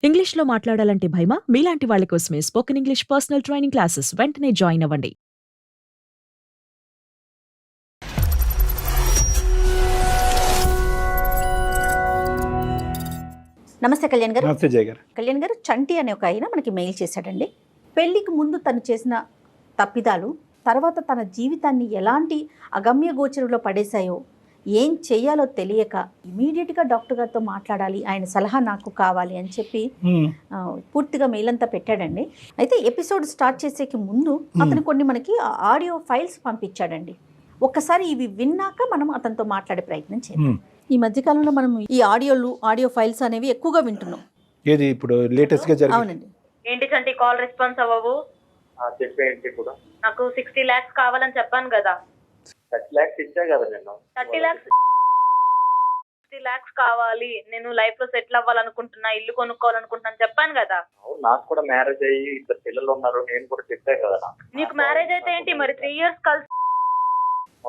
ఇంగ్లీష్‌లో మాట్లాడాలంటే భయమా? మీలాంటి వాళ్ళ కోసమే spoken English personal training classes వెంటనే జాయిన్ అవ్వండి. నమస్తే కళ్యాణ్ గారు. నమస్తే జయ గారు. కళ్యాణ్ గారు, చంటి అనే ఒక ఆయన మనకి మెయిల్ చేశాడండి. పెళ్లికి ముందు తను చేసిన తప్పిదాలు తర్వాత తన జీవితాన్ని ఎలాంటి అగమ్య గోచరంలో పడేశాయో, ఏం చేయాలో తెలియక ఇమీడియట్గా డాక్టర్ గారితో మాట్లాడాలి, ఆయన సలహా నాకు కావాలి అని చెప్పి పూర్తిగా మెయిల్ అంతా పెట్టాడండి. అయితే ఎపిసోడ్ స్టార్ట్ చేసేకి ముందు అతను కొన్ని మనకి ఆడియో ఫైల్స్ పంపించాడండి. ఒక్కసారి ఇవి విన్నాక మనం అతనితో మాట్లాడే ప్రయత్నం చేద్దాం. ఈ మధ్యకాలంలో మనం ఈ ఆడియో ఫైల్స్ అనేవి ఎక్కువగా వింటున్నాం. ఏది ఇప్పుడు లేటెస్ట్ గా జరిగింది? అవునండి. ఏంటి చంటి కాల్ రెస్పాన్స్ అవ్వవు? చెప్పేంటి ఇప్పుడు నాకు 60 lakhs కావాలని చెప్పాను కదా. 30 lakhs ఇచ్చా కదా నేను. 30 lakhs 60 lakhs కావాలి, నేను లైఫ్ లో సెటిల్ అవ్వాలనుకుంటున్నా, ఇల్లు కొనుక్కోవాలనుకుంటున్నాను చెప్పాను కదా. అవును, నాకు కూడా మ్యారేజ్ అయ్యి ఇద్దరు పిల్లలు ఉన్నారు, నేను కూడా చెప్పాను కదా. నీకు మ్యారేజ్ అయితే ఏంటి మరి 3 years కలిసి?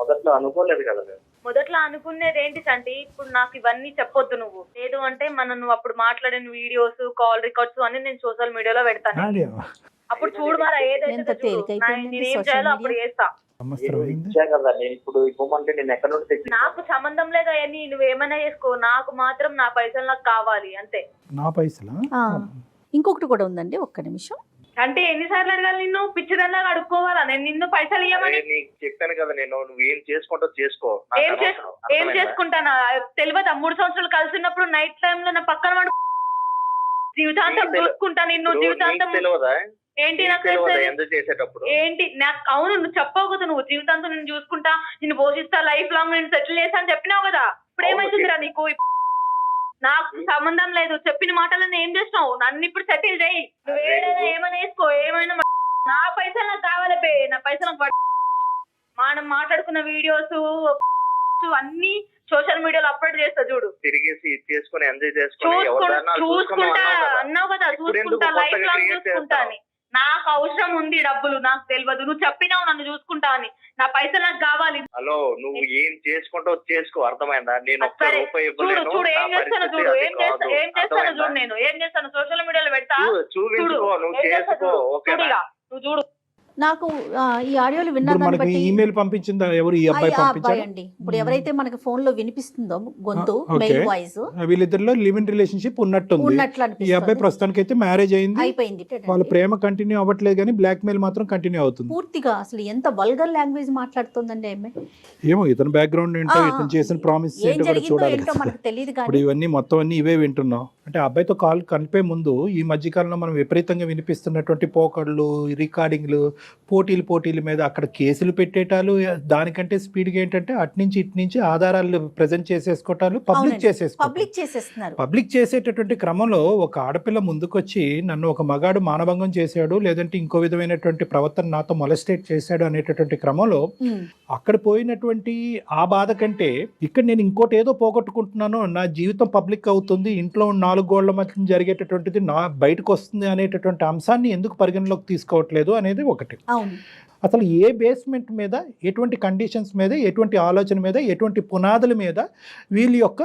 మొదట్లో అనుకోలేదు కదా నేను. మొదట్లో అనుకునేది ఏంటి చంటి? ఇప్పుడు నాకు ఇవన్నీ చెప్పొద్దు నువ్వు. లేదు అంటే నువ్వు అప్పుడు మాట్లాడిన వీడియోస్, కాల్ రికార్డ్స్ అన్ని నేను సోషల్ మీడియాలో పెడతాను. అప్పుడు చూడు మరి ఏదైతే నేనేం చేయాలో అప్పుడు చేస్తా. ఇచ్చా కదా నేను, ఇప్పుడు ఇవ్వమంటే నేను ఎక్కడ నుండి తెచ్చి? నాకు సంబంధం లేదు అవన్నీ, నువ్వేమైనా చేసుకో, నాకు మాత్రం నా పైసలు నాకు కావాలి అంతే. నా పైసలా? ఇంకొకటి కూడా ఉందండి, ఒక్క నిమిషం. అంటే ఎన్నిసార్లు అడగాలి నిన్ను? పిచ్చిదల్లా అడుక్కోవాలా నేను నిన్ను పైసలు ఇవ్వమని? నీకు చెప్పాను కదా నేను, నువ్వు ఏం చేసుకుంటావు చేసుకో. ఏం చేసుకుంటానా తెలియదా? 3 సంవత్సరాలు కలిసి ఉన్నప్పుడు నైట్ టైమ్ లో నా పక్కన వాడు జీవితాంతం చూసుకుంటా నిన్ను. జీవితాంతం తెలియదా ఏంటి నాకు ఎందుకు చేసేటప్పుడు? ఏంటి నాకు? అవును, నువ్వు చెప్పావు కదా, నువ్వు జీవితాంతం నేను చూసుకుంటా, నిన్ను పోషిస్తా, లైఫ్ లాంగ్ నేను సెటిల్ చేస్తా అని చెప్పినావు కదా. ఇప్పుడు ఏమైతుందిరా నీకు? నాకు సంబంధం లేదు, చెప్పిన మాటలను ఏం చేసినావు? నన్ను ఇప్పుడు సెటిల్ చేయి, నువ్వు ఏమైనా వేసుకో, ఏమైనా. నా పైసలు నాకు కావాలి బే, నా పైసలు మనం మాట్లాడుకున్న వీడియోస్ అన్ని సోషల్ మీడియాలో అప్లోడ్ చేస్తా చూడు. తిరిగేసి చేసుకుని ఎంజాయ్ చూసుకుంటా అన్నావు కదా, చూసుకుంటా, లైఫ్ లాంగ్ చూసుకుంటా అని. నాకు అవసరం ఉంది డబ్బులు, నాకు తెలియదు. నువ్వు చెప్పినావు నన్ను చూసుకుంటా అని, నా పైసలు నాకు కావాలి. హలో, నువ్వు ఏం చేసుకుంటావు చేసుకో, అర్థమైందా? నేను చూడు చూడు ఏం చేస్తాను, చూడు ఏం చేస్తాను చూడు, నేను ఏం చేస్తాను సోషల్ మీడియాలో పెడతా చూడు. నువ్వు చూడు. నాకు ఈ ఆడియోలు విన్నాను. ఈమెయిల్ పంపించిందా? ఎవరు? ఈ అబ్బాయి పంపించారు అండి. ఇప్పుడు ఎవరైతే మనకి ఫోన్ లో వినిపిస్తుందో గొంతు, మెయిల్ వాయిస్, వీళ్ళిద్దరిలో లివ్ ఇన్ రిలేషన్షిప్ ఉన్నట్టుంది. ఈ అబ్బాయి ప్రస్తుతానికి అయితే మ్యారేజ్ అయిపోయింది. వాళ్ళ ప్రేమ కంటిన్యూ అవ్వట్లేదు కానీ బ్లాక్ మెయిల్ మాత్రం కంటిన్యూ అవుతుంది పూర్తిగా. అసలు ఎంత వల్గర్ లాంగ్వేజ్ మాట్లాడుతుందండి ఆమె. ఏమో ఇతని బ్యాక్గ్రౌండ్ ఏంటో, ఇతను చేసిన ప్రామిస్ ఏంటో చూడాలి. ఇప్పుడు ఇవన్నీ మొత్తం అన్ని ఇవే వింటున్నాం. అంటే అబ్బాయితో కాల్ కలిపే ముందు ఈ మధ్యకాలంలో మనం విపరీతంగా వినిపిస్తున్నటువంటి పోకళ్ళు, రికార్డింగ్లు, పోటీల మీద అక్కడ కేసులు పెట్టేటాలు, దానికంటే స్పీడ్గా ఏంటంటే అట్నుంచి ఇట్నుంచి ఆధారాలు ప్రజెంట్ చేసేసుకోవటాలు, పబ్లిక్ చేసేటటువంటి క్రమంలో ఒక ఆడపిల్ల ముందుకొచ్చి నన్ను ఒక మగాడు మానభంగం చేశాడు, లేదంటే ఇంకో విధమైనటువంటి ప్రవర్తన నాతో మొలస్టేట్ చేశాడు అనేటటువంటి క్రమంలో అక్కడ పోయినటువంటి ఆ బాధ కంటే ఇక్కడ నేను ఇంకోటి ఏదో పోగొట్టుకుంటున్నాను, నా జీవితం పబ్లిక్ అవుతుంది, ఇంట్లో 4 గోళ్ల మధ్య జరిగేటటువంటిది నా బయటకు వస్తుంది అనేటటువంటి అంశాన్ని ఎందుకు పరిగణలోకి తీసుకోవట్లేదు అనేది ఒకటి. అసలు ఏ బేస్మెంట్ మీద, ఎటువంటి కండిషన్స్ మీద, ఎటువంటి ఆలోచన మీద, ఎటువంటి పునాదుల మీద వీళ్ళ యొక్క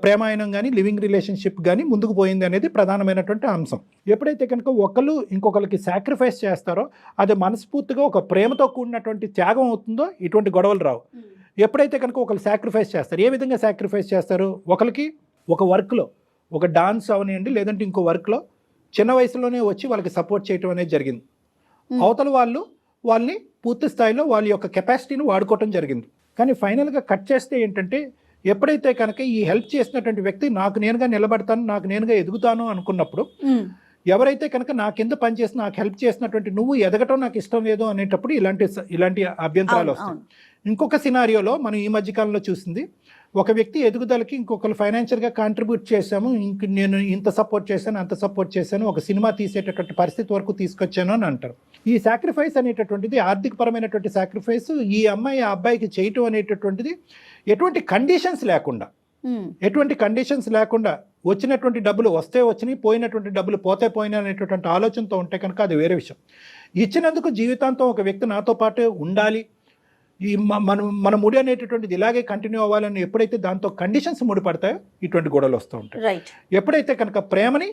ప్రేమాయణం కానీ లివింగ్ రిలేషన్షిప్ కానీ ముందుకు పోయింది అనేది ప్రధానమైనటువంటి అంశం. ఎప్పుడైతే కనుక ఒకళ్ళు ఇంకొకరికి సాక్రిఫైస్ చేస్తారో అది మనస్ఫూర్తిగా ఒక ప్రేమతో కూడినటువంటి త్యాగం అవుతుందో ఇటువంటి గొడవలు రావు. ఎప్పుడైతే కనుక ఒకళ్ళు సాక్రిఫైస్ చేస్తారు, ఏ విధంగా సాక్రిఫైస్ చేస్తారు? ఒకరికి ఒక వర్క్లో, ఒక డాన్స్ అవనివ్వండి, లేదంటే ఇంకో వర్క్లో చిన్న వయసులోనే వచ్చి వాళ్ళకి సపోర్ట్ చేయడం అనేది జరిగింది. అవతల వాళ్ళని పూర్తి స్థాయిలో వాళ్ళ యొక్క కెపాసిటీని వాడుకోవటం జరిగింది. కానీ ఫైనల్గా కట్ చేస్తే ఏంటంటే, ఎప్పుడైతే కనుక ఈ హెల్ప్ చేసినటువంటి వ్యక్తి నాకు నేనుగా నిలబడతాను, నాకు నేనుగా ఎదుగుతాను అనుకున్నప్పుడు, ఎవరైతే కనుక నా కింద పనిచేసి నాకు హెల్ప్ చేసినటువంటి నువ్వు ఎదగటం నాకు ఇష్టం లేదు అనేటప్పుడు ఇలాంటి అభ్యంతరాలు వస్తాయి. ఇంకొక సినారియోలో మనం ఈ మధ్యకాలంలో చూసింది, ఒక వ్యక్తి ఎదుగుదలకి ఇంకొకరు ఫైనాన్షియల్గా కాంట్రిబ్యూట్ చేశాము, నేను ఇంత సపోర్ట్ చేశాను, అంత సపోర్ట్ చేశాను, ఒక సినిమా తీసేటటువంటి పరిస్థితి వరకు తీసుకొచ్చాను అని అంటారు. ఈ సాక్రిఫైస్ అనేటటువంటిది, ఆర్థికపరమైనటువంటి సాక్రిఫైస్ ఈ అమ్మాయి ఆ అబ్బాయికి చేయటం అనేటటువంటిది ఎటువంటి కండిషన్స్ లేకుండా వచ్చినటువంటి డబ్బులు వస్తే వచ్చినాయి, పోయినటువంటి డబ్బులు పోయినా అనేటటువంటి ఆలోచనతో ఉంటే కనుక అది వేరే విషయం. ఇచ్చినందుకు జీవితాంతం ఒక వ్యక్తి నాతో పాటు ఉండాలి, ఈ మన ముడి అనేటటువంటిది ఇలాగే కంటిన్యూ అవ్వాలని ఎప్పుడైతే దాంతో కండిషన్స్ ముడిపడతాయో ఇటువంటి గొడవలు వస్తూ ఉంటాయి. ఎప్పుడైతే కనుక ప్రేమని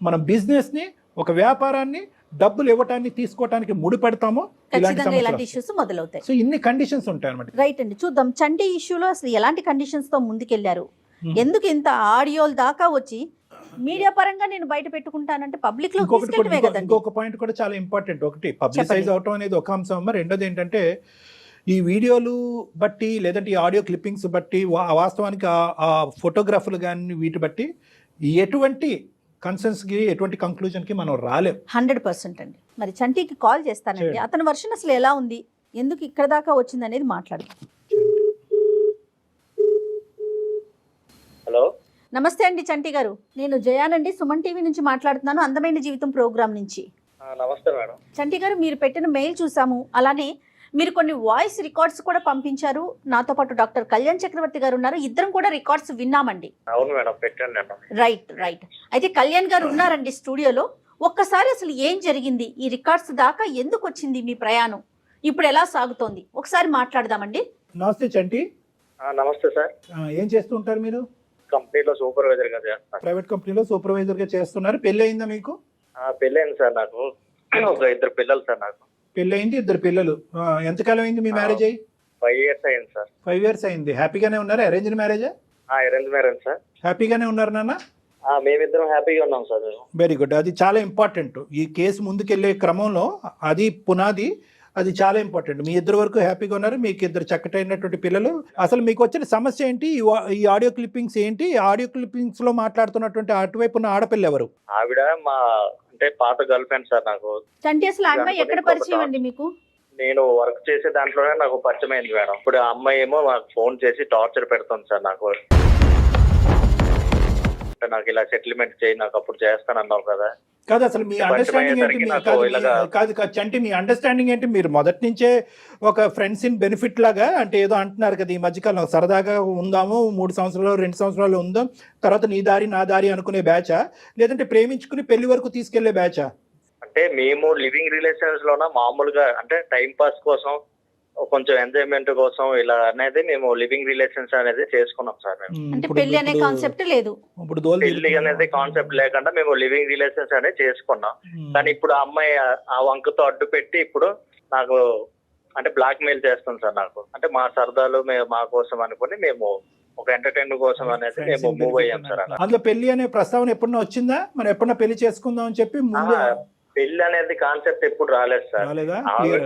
మనం బిజినెస్ని ఒక వ్యాపారాన్ని డబ్బులు ఇవ్వటాన్ని తీసుకోవటానికి ముడిపెడతామో ఖచ్చితంగా ఇలాంటి ఇలాంటి ఇష్యూస్ మొదలవుతాయి. సో ఇన్ని కండిషన్స్ ఉంటాయి అనమాట. రైట్ అండి, చూద్దాం చంటి ఇష్యూలో అసలు ఎలాంటి కండిషన్స్ తో ముందుకెళ్లారు, ఎందుకు ఇంత ఆడియోల దాకా వచ్చి మీడియా పరంగా నేను బయట పెట్టుకుంటానంటే పబ్లిక్ లో తీసుకెళ్ళమే కదండి. ఇంకొక పాయింట్ కూడా చాలా ఇంపార్టెంట్. ఒకటి పబ్లిసైజ్ చెప్పండి. అవటం అనేది ఒక అంశం. రెండోది ఏంటంటే ఈ వీడియోలు బట్టి లేదంటే ఈ ఆడియో క్లిప్పింగ్స్ బట్టి వాస్తవానికి ఆ ఫోటోగ్రాఫర్లు కానీ వీటి బట్టి ఎటువంటి కన్సెన్స్కి ఎటువంటి కంక్లూజన్కి మనం రాలేం. 100% అండి. మరి చంటికి కాల్ చేస్తానండి, చేయండి. అతని వర్షన్ అసలు ఎలా ఉంది, ఎందుకు ఇక్కడ దాకా వచ్చింది అనేది మాట్లాడదాం. హలో, నమస్తే అండి చంటి గారు, నేను జయానండి, సుమన్ టీవీ నుంచి మాట్లాడుతున్నాను, అందమైన జీవితం ప్రోగ్రామ్ నుంచి. నమస్తే మేడం. చంటి గారు, మీరు పెట్టిన మెయిల్ చూసాము, అలానే మీరు కొన్ని వాయిస్ రికార్డ్స్ కూడా పంపించారు. నాతో పాటు డాక్టర్ కళ్యాణ్ చక్రవర్తి గారు ఉన్నారు, ఇద్దరం కూడా రికార్డ్స్ విన్నామండి. అవును మేడం, పెట్టాను నేను. రైట్. అయితే కళ్యాణ్ గారు ఉన్నారండి స్టూడియోలో. ఒక్కసారి అసలు ఏం జరిగింది, ఈ రికార్డ్స్ దాకా ఎందుకు వచ్చింది మీ ప్రయాణం, ఇప్పుడు ఎలా సాగుతోంది, ఒకసారి మాట్లాడదామండి. నమస్తే చంటి. నమస్తే సార్. ఏం చేస్తూ ఉంటారు మీరు? కంపెనీలో సూపర్వైజర్ గా చేస్తాను. ప్రైవేట్ కంపెనీలో సూపర్వైజర్గా చేస్తున్నారు. పెళ్ళి అయిందా మీకు? పెళ్ళైంది సార్ నాకు. ఒక 2 పిల్లలు సార్ నాకు. పెళ్ళి అయింది, 2 పిల్లలు. ఎంతకాలం అయింది మీ మ్యారేజ్ అయ్యి? 5 years అయింది సార్. 5 years అయింది. హ్యాపీగానే ఉన్నారు? అరేంజ్డ్ మ్యారేజా? Arrange marriage sir. హ్యాపీగానే ఉన్నారు నాన్న? మేమిద్దరం హ్యాపీగా ఉన్నాం సార్. Very good. అది చాలా ఇంపార్టెంట్. ఈ కేసు ముందుకెళ్లే క్రమంలో అది పునాది, అది చాలా ఇంపార్టెంట్. మీ ఇద్దరు వరకు హ్యాపీగా ఉన్నారు, మీకు 2 చక్కటైనటువంటి పిల్లలు. అసలు మీకు వచ్చిన సమస్య ఏంటి? ఈ ఆడియో క్లిప్పింగ్స్ ఏంటి? ఆడియో క్లిప్పింగ్స్ లో మాట్లాడుతున్నటువంటి అటువైపు ఉన్న ఆడపిల్ల ఎవరు? ఆవిడ మా అంటే పాత గర్ల్ ఫ్రెండ్ సార్ నాకు. చంటి, అసలు ఆ అమ్మాయి ఎక్కడ పరిచయం అండి మీకు? నేను వర్క్ చేసే దాంట్లోనే నాకు పరిచయం అయింది మేడం. ఇప్పుడు ఆ అమ్మాయి ఏమో నాకు ఫోన్ చేసి టార్చర్ పెడుతుంది సార్ నాకు. అంటే నాకు ఇలా సెటిల్మెంట్ చేయి, నాకు అప్పుడు చేస్తానన్నావు కదా. కాదు, అసలు మీ అండర్స్టాండింగ్ ఏంటి? కాదు చంటి, మీ అండర్స్టాండింగ్ ఏంటి? మీరు మొదటి నుంచే ఒక ఫ్రెండ్స్ ఇన్ బెనిఫిట్ లాగా అంటే ఏదో అంటున్నారు కదా ఈ మధ్యకాలం, సరదాగా ఉందాము, 3 సంవత్సరాలు 2 సంవత్సరాలు ఉందాం, తర్వాత నీ దారి నా దారి అనుకునే బ్యాచా, లేదంటే ప్రేమించుకుని పెళ్లి వరకు తీసుకెళ్లే బ్యాచా? అంటే మేము లివింగ్ రిలేషన్స్ లోన మామూలుగా అంటే టైం పాస్ కోసం, కొంచెం ఎంజాయ్మెంట్ కోసం ఇలా అనేది మేము లివింగ్ రిలేషన్స్ అనేది చేసుకున్నాం సార్. మేము అంటే పెళ్లి అనే కాన్సెప్ట్ లేదు, ఇప్పుడు పెళ్లి అనేది కాన్సెప్ట్ లేకుండా మేము లివింగ్ రిలేషన్స్ అనేది చేసుకున్నాం. కానీ ఇప్పుడు ఆ అమ్మాయి ఆ వంకతో అడ్డు పెట్టి ఇప్పుడు నాకు అంటే బ్లాక్ మెయిల్ చేస్తుంది సార్ నాకు. అంటే మా సరదాలు మా కోసం అనుకుని మేము ఒక ఎంటర్టైన్మెంట్ కోసం అనేది మేము మూవ్ అయ్యాం సార్. అందులో పెళ్లి అనే ప్రస్తావన ఎప్పుడన్నా వచ్చిందా? మనం ఎప్పుడన్నా పెళ్లి చేసుకుందాం అని చెప్పి ముందు పెళ్లి అనేది కాన్సెప్ట్ ఎప్పుడు రాలేదు సార్.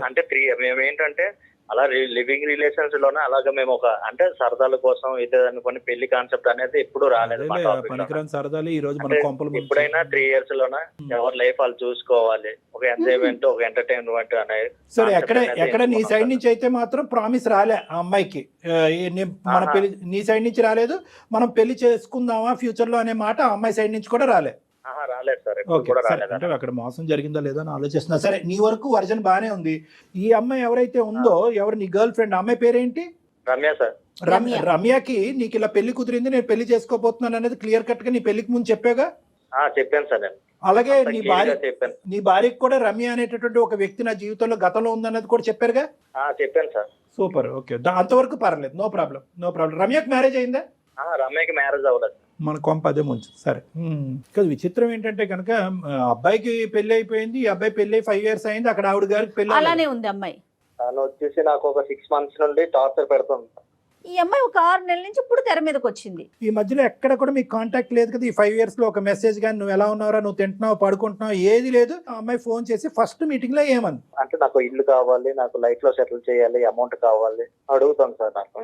అంటే మేము ఏంటంటే అలా లివింగ్ రిలేషన్స్ లోనే అలాగే మేము ఒక అంటే సరదాల కోసం ఇదే అనుకుని పెళ్లి కాన్సెప్ట్ అనేది ఎప్పుడు రాలేదు. సరదాలు ఈ రోజు ఎప్పుడైనా 3 years లోనే ఎవరి లైఫ్ వాళ్ళు చూసుకోవాలి, ఒక ఎంజాయ్మెంట్ ఒక ఎంటర్టైన్మెంట్ అనేది. సరే, ఎక్కడ నీ సైడ్ నుంచి అయితే మాత్రం ప్రామిస్ రాలే ఆ అమ్మాయికి, మన పెళ్లి నీ సైడ్ నుంచి రాలేదు, మనం పెళ్లి చేసుకుందామా ఫ్యూచర్ లో అనే మాట ఆ అమ్మాయి సైడ్ నుంచి కూడా రాలే? రాలేదు సార్. అంటే అక్కడ మోసం జరిగిందా లేదా అని ఆలోచిస్తున్నా. సరే, నీ వరకు వర్జన్ బానే ఉంది. ఈ అమ్మాయి ఎవరైతే ఉందో, ఎవరు నీ గర్ల్ ఫ్రెండ్, అమ్మాయి పేరేంటి? రమ్య సార్. రమ్యకి నీకు ఇలా పెళ్లి కుదిరింది, నేను పెళ్లి చేసుకోబోతున్నాను అనేది క్లియర్ కట్ గా నీ పెళ్లికి ముందు చెప్పాగా? చెప్పాను సార్ నేను. అలాగే నీ భార్యకి కూడా రమ్య అనేటటువంటి ఒక వ్యక్తి నా జీవితంలో గతంలో ఉందన్నది కూడా చెప్పారుగా? చెప్పాను సార్. సూపర్, ఓకే, అంతవరకు పర్లేదు, నో ప్రాబ్లం. రమ్యకి మ్యారేజ్ అయిందా? రమ్యకి మ్యారేజ్ అవ్వలేదు. మన కొంప అదే ముంచు. సరే, కాదు, విచిత్రం ఏంటంటే కనుక అబ్బాయికి పెళ్లి అయిపోయింది, ఈ అబ్బాయి పెళ్లి 5 years అయింది, అక్కడ ఆవిడ గారికి పెళ్లి అలానే ఉంది. అమ్మాయి తను వచ్చేసి నాకు ఒక 6 months నుండి టార్చర్ పెడుతుంది. ఈ అమ్మాయి ఒక 6 నెలల నుంచి ఇప్పుడు తెర మీదకి వచ్చింది. ఈ మధ్యలో ఎక్కడ కూడా మీకు కాంటాక్ట్ లేదు కదా? ఈ 5 years లో ఒక మెసేజ్ కానీ నువ్వు ఎలా ఉన్నావురా, నువ్వు తింటున్నావు, పడుకుంటున్నావు, ఏది లేదు. ఆ అమ్మాయి ఫోన్ చేసి ఫస్ట్ మీటింగ్ లో ఏమని, అంటే నాకు ఇల్లు కావాలి, నాకు లైఫ్ లో సెటిల్ చేయాలి, అమౌంట్ కావాలి అడుగుతాను సార్ నాకు.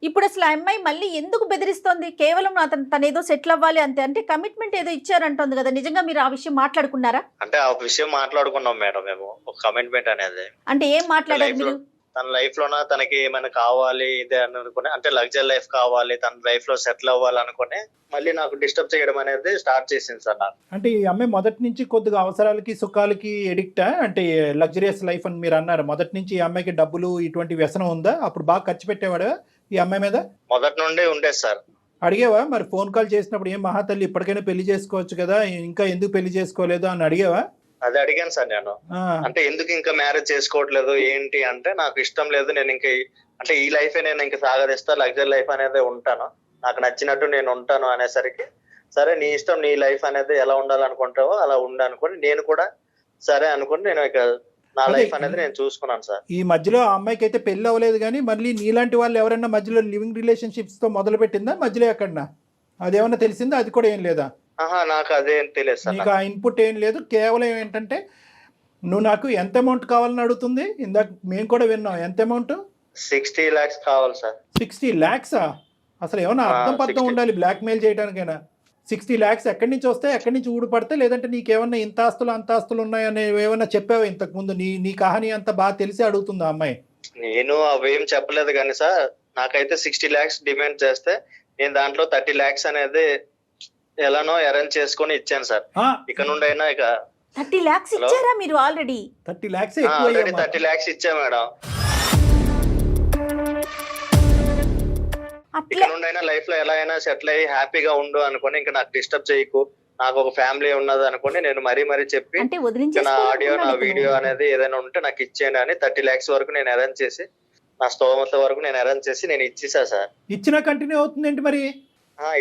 ఇప్పుడు అసలు ఆ అమ్మాయి మళ్ళీ ఎందుకు బెదిరిస్తోంది? కేవలం తను ఏదో సెటిల్ అవ్వాలి అంతే, అంటే కమిట్మెంట్ ఏదో ఇచ్చారంటోంది కదా, నిజంగా మీరు ఆ విషయం మాట్లాడుకున్నారా? అంటే ఆ విషయం మాట్లాడుకున్నాం మేడం మేము, ఒక కమిట్మెంట్ అనేది. అంటే ఏం మాట్లాడారు మీరు? తన లైఫ్ లోన తనకి ఏమైనా కావాలి ఇదే అని అనుకుని, అంటే లగ్జరీ లైఫ్ కావాలి, తన లైఫ్ లో సెటిల్ అవ్వాలి అనుకుని మళ్ళీ నాకు డిస్టర్బ్ చేయడం అనేది స్టార్ట్ చేసింది సార్ నాకు. అంటే ఈ అమ్మాయి మొదటి నుంచి కొద్దిగా అవసరాలకి సుఖాలకి ఎడిక్టా? అంటే లగ్జరియస్ లైఫ్ అని మీరు అన్నారు, మొదటి నుంచి ఈ అమ్మాయికి డబ్బులు ఇటువంటి వ్యసనం ఉందా? అప్పుడు బాగా ఖర్చు పెట్టేవాడు ఈ అమ్మాయి మీద? మొదటి నుండి ఉండేది సార్. అడిగావా మరి? ఫోన్ కాల్ చేసినప్పుడు ఏం మహాతల్లి ఇప్పటికైనా పెళ్లి చేసుకోవచ్చు కదా, ఇంకా ఎందుకు పెళ్లి చేసుకోలేదు అని అడిగావా? అది అడిగాను సార్ నేను. అంటే ఎందుకు ఇంకా మ్యారేజ్ చేసుకోవట్లేదు ఏంటి అంటే, నాకు ఇష్టం లేదు, నేను ఇంకా అంటే ఈ లైఫ్ నేను ఇంకా సాగరిస్తా, లగ్జరీ లైఫ్ అనేది ఉంటాను, నాకు నచ్చినట్టు నేను ఉంటాను అనేసరికి సరే నీ ఇష్టం, నీ లైఫ్ అనేది ఎలా ఉండాలనుకుంటావో అలా ఉండాలనుకోని నేను కూడా సరే అనుకుని నేను ఇక నా అదే, లైఫ్ అనేది నేను చూసుకున్నాను సార్. ఈ మధ్యలో ఆ అమ్మాయికి అయితే పెళ్లి అవ్వలేదు, కానీ మళ్ళీ నీలాంటి వాళ్ళు ఎవరైనా మధ్యలో లివింగ్ రిలేషన్షిప్స్తో మొదలు పెట్టిందా మధ్యలో ఎక్కడన్నా? అదేమన్నా తెలిసిందా? అది కూడా ఏం లేదా? నాకు అదేం తెలియదు సార్. నీకు ఆ ఇన్పుట్ ఏం లేదు, కేవలం ఏంటంటే నువ్వు నాకు ఎంత అమౌంట్ కావాలని అడుగుతుంది. ఇందాక మేము కూడా విన్నాం, ఎంత అమౌంట్? 60 lakhs కావాలి సార్. 60 lakhs? అసలు ఏమన్నా అర్థం పర్థం 60. ఉండాలి బ్లాక్మెయిల్ చేయడానికైనా. 60 lakhs ఎక్కడి నుంచి వస్తాయి, ఎక్కడి నుంచి ఊడిపడితే? లేదంటే నీకేమన్నా ఇంత ఆస్తులు అంత ఆస్తులు ఉన్నాయని ఏమన్నా చెప్పావా ఇంతకు ముందు? నీ కహాని అంతా బాగా తెలిసి అడుగుతుంది ఆ అమ్మాయి. నేను అవేం చెప్పలేదు కానీ సార్, నాకైతే 60 lakhs డిమాండ్ చేస్తే నేను దాంట్లో 30 lakhs అనేది ఎలానో అరేంజ్ చేసుకొని ఇచ్చాను సార్. ఇక నుండి అయినా ఇక 30 lakhs ఇచ్చారా మీరు ఆల్రెడీ? 30 lakhs ఆల్రెడీ 30 lakhs ఇచ్చా మేడం. ఇక నుండి అయినా లైఫ్ లో ఎలా అయినా సెటిల్ అయ్యి హ్యాపీగా ఉండు అనుకుని, ఇంకా నాకు డిస్టర్బ్ చేయకు, నాకు ఒక ఫ్యామిలీ ఉన్నది అనుకుని నేను మరీ చెప్పి అంటే నా ఆడియో నా వీడియో అనేది ఏదైనా ఉంటే నాకు ఇచ్చేయండి అని 30 lakhs వరకు నేను అరేంజ్ చేసి, నా స్తోమత వరకు నేను అరేంజ్ చేసి నేను ఇచ్చేసా సార్. ఇచ్చినా కంటిన్యూ అవుతుందేంటి మరి?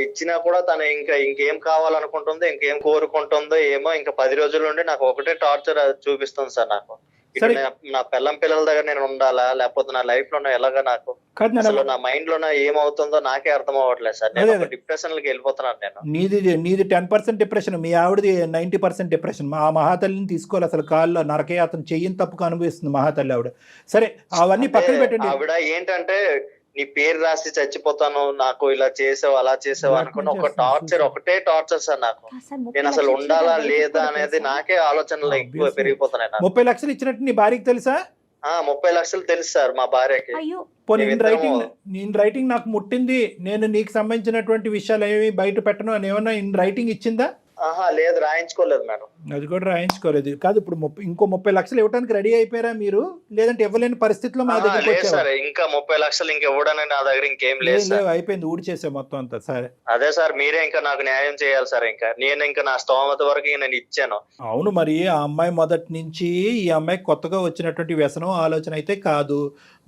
ఇచ్చినా కూడా తను ఇంకేం కావాలనుకుంటుందో, ఇంకేం కోరుకుంటుందో ఏమో, ఇంకా 10 రోజుల నుండి నాకు ఒకటే టార్చర్ చూపిస్తుంది సార్. నాకు ఇటు నా పిల్లల దగ్గర నేను ఉండాలా, లేకపోతే నా లైఫ్ లో ఎలాగా, నాకు అసలు నా మైండ్ లో ఏమవుతుందో నాకే అర్థం అవ్వట్లేదు సార్. నేను డిప్రెషన్ లోకి వెళ్ళిపోతున్నాను. నేను నీది 10% డిప్రెషన్, మీ ఆవిడది 90% డిప్రెషన్. ఆ మహాతల్లిని తీసుకోవాలి అసలు కాల్లో నరకయాతన చెయ్యని తప్పుకు అనుభవిస్తుంది మహాతల్లి ఆవిడ. సరే అవన్నీ పక్కన పెట్టండి. ఆవిడ ఏంటంటే నీ పేరు రాసి చచ్చిపోతాను, నాకు ఇలా చేసావు అలా చేసావు అనుకున్న ఒకటే టార్చర్ సార్ నాకు. నేను అసలు ఉండాలా లేదా అనేది నాకే ఆలోచనలు ఎక్కువ పెరిగిపోతున్నాయి. 30 లక్షలు ఇచ్చినట్టు నీ భార్యకి తెలుసా? 30 లక్షలు తెలుసు సార్ మా భార్యకి. నేను రైటింగ్ నాకు ముట్టింది, నేను నీకు సంబంధించినటువంటి విషయాలు ఏమి బయట పెట్టను అని ఏమన్నా ఇన్ రైటింగ్ ఇచ్చిందా? లేదు, రాయించుకోలేదు మేడం. అది కూడా రాయించుకోలేదు. కాదు, ఇప్పుడు ఇంకో 30 లక్షలు ఇవ్వడానికి రెడీ అయిపోయారా మీరు? లేదంటే ఇవ్వలేని పరిస్థితిలో మా దగ్గర సార్ ఇంకా 30 లక్షలు ఇంక ఇవ్వడానికి నా దగ్గర ఇంకేం లేదు, అయిపోయింది, ఊడి చేసే మొత్తం అంతా. సరే అదే సార్, మీరే ఇంకా నాకు న్యాయం చేయాలి సార్. ఇంకా నా స్తోమత వరకు నేను ఇచ్చాను. అవును, మరి ఆ అమ్మాయి మొదటి నుంచి ఈ అమ్మాయి కొత్తగా వచ్చినటువంటి వ్యసనం ఆలోచన అయితే కాదు.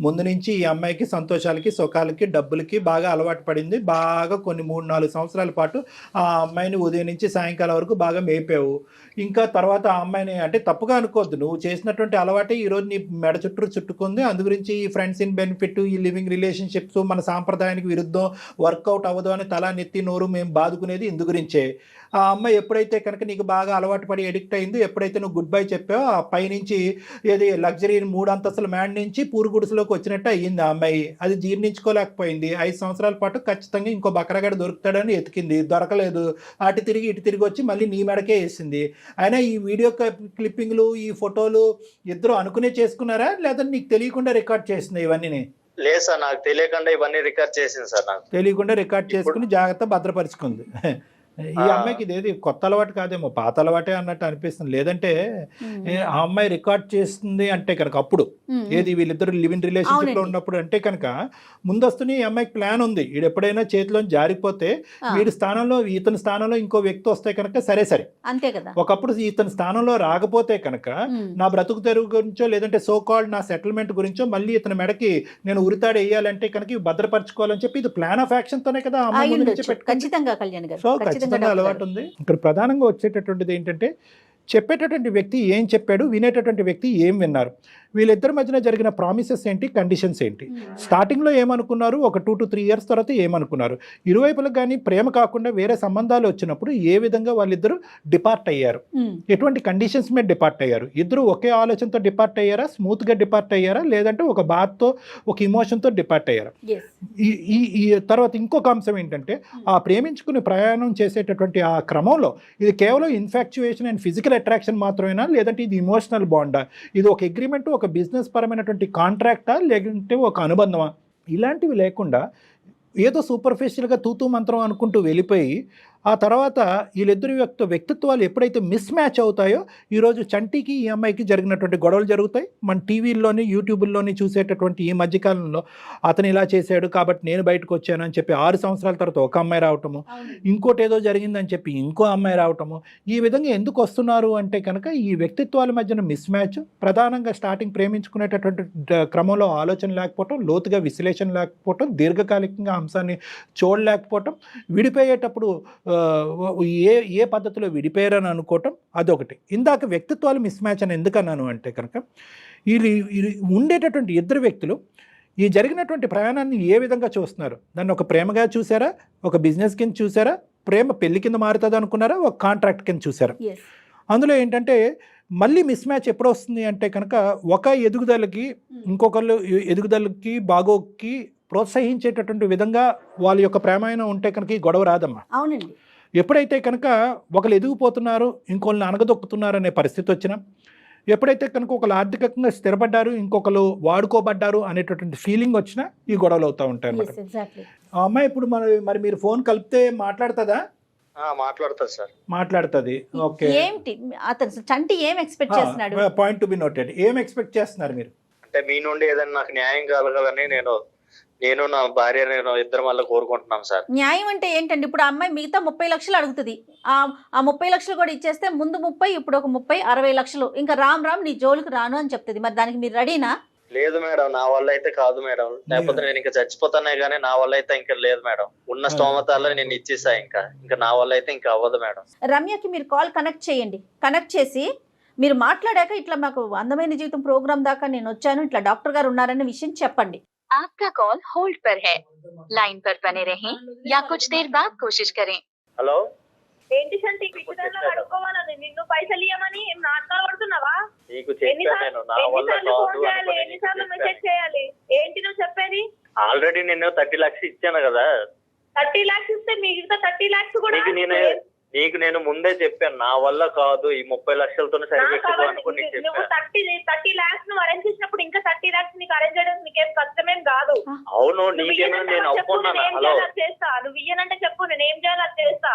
ముందు నుంచి ఈ అమ్మాయికి సంతోషాలకి సుఖాలకి డబ్బులకి బాగా అలవాటు పడింది. బాగా కొన్ని 3-4 సంవత్సరాల పాటు ఆ అమ్మాయిని ఉదయం నుంచి సాయంకాలం వరకు బాగా మేపావు. ఇంకా తర్వాత ఆ అమ్మాయిని, అంటే తప్పుగా అనుకోవద్దు, నువ్వు చేసినటువంటి అలవాటే ఈరోజు నీ మెడ చుట్టుకుంది. అందు గురించి ఈ ఫ్రెండ్స్ ఇన్ బెనిఫిట్, ఈ లివింగ్ రిలేషన్షిప్స్ మన సాంప్రదాయానికి విరుద్ధం, వర్కౌట్ అవ్వదు అని తల నెత్తి నోరు మేము బాదుకునేది ఇందు గురించే. ఆ అమ్మాయి ఎప్పుడైతే కనుక నీకు బాగా అలవాటు పడి ఎడిక్ట్ అయిందో, ఎప్పుడైతే నువ్వు గుడ్ బై చెప్పావో, ఆ పైనుంచి ఏది లగ్జరీ 3 అంతస్తుల మ్యాడ్ నుంచి పూరు గుడిసెలోకి వచ్చినట్టు అయ్యింది ఆ అమ్మాయి. అది జీర్ణించుకోలేకపోయింది. 5 సంవత్సరాల పాటు ఖచ్చితంగా ఇంకో బకరగాడు దొరుకుతాడని ఎతికింది, దొరకలేదు. అటు తిరిగి ఇటు తిరిగి వచ్చి మళ్ళీ నీ మెడకే వేసింది. అయినా ఈ వీడియో క్లిప్పింగ్లు, ఈ ఫోటోలు ఇద్దరు అనుకునే చేసుకున్నారా, లేదా నీకు తెలియకుండా రికార్డ్ చేసింది ఇవన్నీ? లేదు సార్, నాకు తెలియకుండా ఇవన్నీ రికార్డ్ చేసింది సార్. నాకు తెలియకుండా రికార్డ్ చేసుకుని జాగ్రత్త భద్రపరుచుకుంది. ఈ అమ్మాయికి ఇదేది కొత్త అలవాటు కాదేమో, పాత అలవాటే అన్నట్టు అనిపిస్తుంది. లేదంటే ఆ అమ్మాయి రికార్డ్ చేస్తుంది అంటే కనుక అప్పుడు ఏది వీళ్ళిద్దరు లివింగ్ రిలేషన్షిప్ లో ఉన్నప్పుడు అంటే కనుక ముందస్తుని ఈ అమ్మాయికి ప్లాన్ ఉంది. వీడు ఎప్పుడైనా చేతిలో జారిపోతే వీడి స్థానంలో ఇతని స్థానంలో ఇంకో వ్యక్తి వస్తే కనుక సరే అంతే కదా. ఒకప్పుడు ఇతని స్థానంలో రాకపోతే కనుక నా బ్రతుకు తెరువు గురించో, లేదంటే సో కాల్డ్ నా సెటిల్మెంట్ గురించో మళ్ళీ ఇతని మెడకి నేను ఉరితాడు వేయాలంటే కనుక ఇవి భద్రపరచుకోవాలని చెప్పి ఇది ప్లాన్ ఆఫ్ యాక్షన్ తోనే కదా ఖచ్చితంగా కళ్యాణ్ గారు. సో అలవాటు ఉంది. ఇక్కడ ప్రధానంగా వచ్చేటటువంటిది ఏంటంటే చెప్పేటటువంటి వ్యక్తి ఏం చెప్పాడు, వినేటటువంటి వ్యక్తి ఏం విన్నారు, వీళ్ళిద్దరి మధ్యన జరిగిన ప్రామిసెస్ ఏంటి, కండిషన్స్ ఏంటి, స్టార్టింగ్లో ఏమనుకున్నారు, ఒక 2 to 3 years తర్వాత ఏమనుకున్నారు, ఇరువైపులకు కానీ ప్రేమ కాకుండా వేరే సంబంధాలు వచ్చినప్పుడు ఏ విధంగా వాళ్ళిద్దరూ డిపార్ట్ అయ్యారు, ఎటువంటి కండిషన్స్ మీద డిపార్ట్ అయ్యారు, ఇద్దరు ఒకే ఆలోచనతో డిపార్ట్ అయ్యారా, స్మూత్గా డిపార్ట్ అయ్యారా, లేదంటే ఒక బాధతో ఒక ఇమోషన్తో డిపార్ట్ అయ్యారా. ఈ తర్వాత ఇంకొక అంశం ఏంటంటే ఆ ప్రేమించుకుని ప్రయాణం చేసేటటువంటి ఆ క్రమంలో ఇది కేవలం ఇన్ఫాక్చుయేషన్ అండ్ ఫిజికల్ అట్రాక్షన్ మాత్రమేనా, లేదంటే ఇది ఇమోషనల్ బాండా, ఇది ఒక అగ్రిమెంట్, ఒక బిజినెస్ పరమైనటువంటి కాంట్రాక్టా, లేదంటే ఒక అనుబంధమా, ఇలాంటివి లేకుండా ఏదో సూపర్ఫిషియల్గా తూతూ మంత్రం అనుకుంటూ వెళ్ళిపోయి ఆ తర్వాత వీళ్ళిద్దరి వ్యక్తిత్వాలు ఎప్పుడైతే మిస్ మ్యాచ్ అవుతాయో ఈరోజు చంటికి ఈ అమ్మాయికి జరిగినటువంటి గొడవలు జరుగుతాయి. మన టీవీల్లోని యూట్యూబుల్లోని చూసేటటువంటి ఈ మధ్యకాలంలో అతను ఇలా చేశాడు కాబట్టి నేను బయటకు వచ్చాను అని చెప్పి 6 సంవత్సరాల తర్వాత ఒక అమ్మాయి రావటము, ఇంకోటి ఏదో జరిగిందని చెప్పి ఇంకో అమ్మాయి రావటము, ఈ విధంగా ఎందుకు వస్తున్నారు అంటే కనుక ఈ వ్యక్తిత్వాల మధ్యన మిస్ మ్యాచ్, ప్రధానంగా స్టార్టింగ్ ప్రేమించుకునేటటువంటి క్రమంలో ఆలోచన లేకపోవటం, లోతుగా విశ్లేషణ లేకపోవటం, దీర్ఘకాలికంగా అంశాన్ని చూడలేకపోవటం, విడిపోయేటప్పుడు ఏ పద్ధతిలో విడిపోయారని అనుకోవటం, అదొకటి. ఇందాక వ్యక్తిత్వాలు మిస్ మ్యాచ్ అని ఎందుకన్నాను అంటే కనుక వీళ్ళు ఉండేటటువంటి ఇద్దరు వ్యక్తులు ఈ జరిగినటువంటి ప్రయాణాన్ని ఏ విధంగా చూస్తున్నారు? దాన్ని ఒక ప్రేమగా చూసారా, ఒక బిజినెస్ కింద చూసారా, ప్రేమ పెళ్లి కింద మారుతుంది అనుకున్నారా, ఒక కాంట్రాక్ట్ కింద చూసారా? అందులో ఏంటంటే మళ్ళీ మిస్ మ్యాచ్ ఎప్పుడు వస్తుంది అంటే కనుక ఒక ఎదుగుదలకి ఇంకొకళ్ళు ఎదుగుదలకి బాగోకి ప్రోత్సహించేటటువంటి విధంగా వాళ్ళ యొక్క ప్రేమాయణం ఉంటే కనుక ఈ గొడవ రాదమ్మా. అవునండి. ఎప్పుడైతే కనుక ఒకళ్ళు ఎదిగిపోతున్నారు, ఇంకొకళ్ళని అనగదొక్కుతున్నారు అనే పరిస్థితి వచ్చినా, ఎప్పుడైతే కనుక ఒకళ్ళు ఆర్థికంగా స్థిరపడ్డారు, ఇంకొకరు వాడుకోబడ్డారు అనేటటువంటి ఫీలింగ్ వచ్చినా ఈ గొడవలు అవుతూ ఉంటాయి అన్నమాట. ఆ అమ్మాయి ఇప్పుడు మరి మీరు ఫోన్ కలిపితే మాట్లాడుతుందా? మాట్లాడుతుంది సార్. మాట్లాడుతుంది. ఓకే. ఏంటి అతను చంటి ఏం ఎక్స్పెక్ట్ చేస్తున్నాడు? Point to be noted. ఏం ఎక్స్పెక్ట్ చేస్తున్నారు మీరు? అంటే మీ నుండి ఏదైనా నాకు న్యాయం కలగాలని నేను నా భార్య ఇద్దరం వల్ల కోరుకుంటున్నాం సార్. న్యాయం అంటే ఏంటండి? ఇప్పుడు ఆ అమ్మాయి మిగతా 30 లక్షలు అడుగుతుంది. ఆ 30 లక్షలు కూడా ఇచ్చేస్తే ముందు 30, ఇప్పుడు ఒక 30, 60 లక్షలు ఇంకా రామ్ నీ జోలికి రాను అని చెప్తుంది. మరి దానికి మీరు రెడీనా? లేదు మేడం, నా వల్ల అయితే కాదు మేడం. లేకపోతే నేను ఇంకా చచ్చిపోతానే గానీ నా వల్ల అయితే ఇంకా లేదు మేడం. ఉన్న స్తోమతాల్లో నేను ఇచ్చేసా. ఇంకా నా వల్ల అయితే ఇంకా అవ్వదు మేడం. రమ్యకి మీరు కాల్ కనెక్ట్ చేయండి. కనెక్ట్ చేసి మీరు మాట్లాడాక ఇట్లా మాకు అందమైన జీవితం ప్రోగ్రామ్ దాకా నేను వచ్చాను, ఇట్లా డాక్టర్ గారు ఉన్నారనే విషయం చెప్పండి. आपका कॉल होल्ड पर है, लाइन पर बने रहें या कुछ देर बाद कोशिश करें. హలో, ఏంటి సంటి పిచ్చిదానిలో అడుక్కోవాలని నిన్ను పైసలు ఇవ్వమని ఏం నాటకాలు పడుతున్నావా? నీకు చెప్పాను నా వల్ల ఫోన్ చేయాలి, ఎన్నిసార్లు మెసేజ్ చేయాలి? ఏంటి నువ్వు చెప్పేది? ఆల్రెడీ నేను 30 లక్షలు ఇచ్చాను కదా. 30 lakhs ఇస్తే మిగతా 30 lakhs కూడా నీకు నేను ముందే చెప్పాను నా వల్ల కాదు, ఈ 30 లక్షలతో సరిపెట్టుకో అనుకుని నువ్వు 30 lakhs నువ్వు అరేంజ్ చేసినప్పుడు ఇంకా 30 lakhs నీకు అరేంజ్ చేయడం నీకేం కష్టమేం కాదు. అవును, నీకేమైనా నేను అప్పుకున్నాను. హలో, చేస్తా. నువ్వు ఇయ్యనంటే చెప్పు, నేను ఏం చేయాలో అది చేస్తా.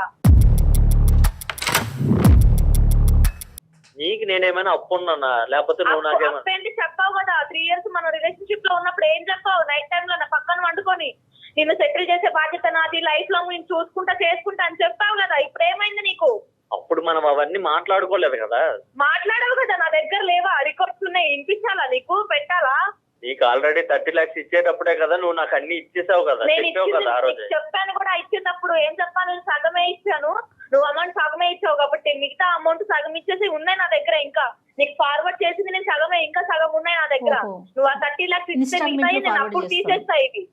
నీకు నేనేమైనా అప్పున్నానా? లేకపోతే నువ్వు నాకేమైనా చెప్పావు కదా 3 years మన రిలేషన్షిప్ లో ఉన్నప్పుడు ఏం చెప్పావు? నైట్ టైమ్ లో నా పక్కన వండుకొని నిన్ను సెటిల్ చేసే బాధ్యత నాది, లైఫ్ లాంగ్ నేను చేసుకుంటా అని చెప్పావు కదా. ఇప్పుడు ఏమైంది నీకు? అప్పుడు మనం అవన్నీ మాట్లాడుకోలేదు కదా. మాట్లాడవు కదా, నా దగ్గర లేవా? రికార్డ్స్ ఉన్నాయి, వినిపించాలా నీకు? పెట్టాలా? నీకు ఆల్రెడీ 30 lakhs ఇచ్చేటప్పుడే కదా నువ్వు నాకు అన్ని ఇచ్చేసావు కదా, చెప్పావు కదా ఆ రోజు. చెప్పాను కూడా, ఇచ్చినప్పుడు ఏం చెప్పాను? సగమే ఇచ్చాను, నువ్వు అమౌంట్ సగమే ఇచ్చావు కాబట్టి మిగతా అమౌంట్ సగం ఇచ్చేసి ఉన్నాయి నా దగ్గర. ఇంకా నీకు ఫార్వర్డ్ చేసింది నేను సగమే, ఇంకా సగం ఉన్నాయి నా దగ్గర. నువ్వు ఆ 30 lakhs ఇస్తే మిగతాయి నేను అప్పుడు తీసేస్తా. ఇవి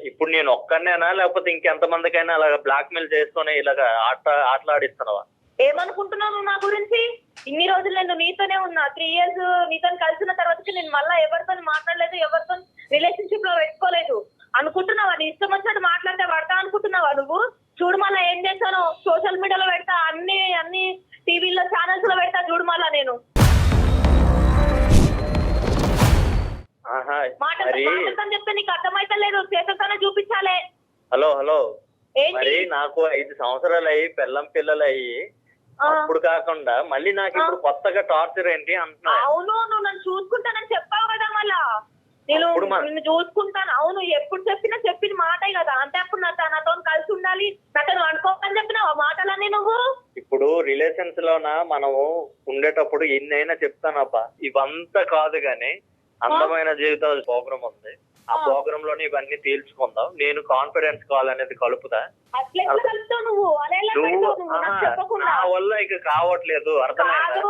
ఇప్పుడు నేను ఒక్కనేనా లేకపోతే ఇంకెంతమందికైనా అలాగా బ్లాక్ మెయిల్ చేసుకుని ఇలాగా ఆటలాడిస్తున్నావా? ఏమనుకుంటున్నావు నా గురించి? ఇన్ని రోజులు నేను నీతోనే ఉన్నా, 3 years నీతో కలిసిన తర్వాత నేను మళ్ళీ ఎవరితో మాట్లాడలేదు, ఎవరితో రిలేషన్షిప్ లో పెట్టుకోలేదు. అనుకుంటున్నావా నీ ఇష్టం వచ్చినట్టు మాట్లాడితే పడతా అనుకుంటున్నావా నువ్వు? చూడు మళ్ళా ఏం చేశాను, సోషల్ మీడియాలో పెడతా, అన్ని టీవీలో ఛానల్స్ లో పెడతా. చూడు మళ్ళా నేను మాట్లాడతాను చెప్తే నీకు అర్థమైతే లేదు, చేతతోనే చూపించాలే. హలో, మరి నాకు 5 సంవత్సరాలు అయ్యి పిల్లలు అయ్యి అప్పుడు కాకుండా మళ్ళీ నాకు ఇప్పుడు కొత్తగా టార్చర్ ఏంటి అంటున్నా? అవును, నువ్వు నన్ను చూసుకుంటానని చెప్పావు కదా. మళ్ళా నిన్ను చూసుకుంటాను. అవును, ఎప్పుడు చెప్పిన మాటే కదా. అంటే అప్పుడు నాతో కలిసి ఉండాలి, నాతో అనుకోవాలని చెప్పినావు ఆ మాటలన్నీ నువ్వు. ఇప్పుడు రిలేషన్స్ లోన మనము ఉండేటప్పుడు ఎన్నైనా చెప్తానబ్బా, ఇవంతా కాదు గాని అందమైన జీవితాల ప్రోగ్రామ్ ఉంది. ఆ ప్రోగ్రామ్ లోనే ఇవన్నీ తేల్చుకుందాం. నేను కాన్ఫిడెన్స్ కాల్ అనేది కలుపుతా. నా వల్ల ఇక కావట్లేదు, అర్థమైందా?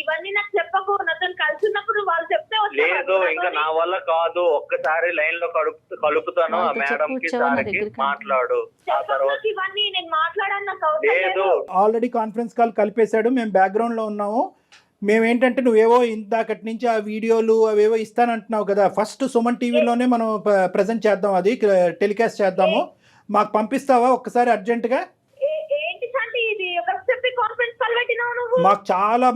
ఇవన్నీ నాకు చెప్పకు. నాతో కలిసినప్పుడు వాళ్ళు చెప్తే లేదు, ఇంకా నా వల్ల కాదు. ఒక్కసారి లైన్ లో కలుపుతాను, ఆ మేడం కి సార్కి మాట్లాడు. ఆ తర్వాత ఇవన్నీ నేను మాట్లాడాను, నాకు లేదు. ఆల్రెడీ కాన్ఫరెన్స్ కాల్ కలిపేశాడు, మేము బ్యాక్గ్రౌండ్ లో ఉన్నాము. మేమేంటంటే నువ్వేవో ఇందాకటి నుంచి ఆ వీడియోలు అవేవో ఇస్తానంటున్నావు కదా, ఫస్ట్ సుమన్ టీవీలోనే మనం ప్రజెంట్ చేద్దాం, అది టెలికాస్ట్ చేద్దాము. మాకు పంపిస్తావా ఒక్కసారి అర్జెంటుగా?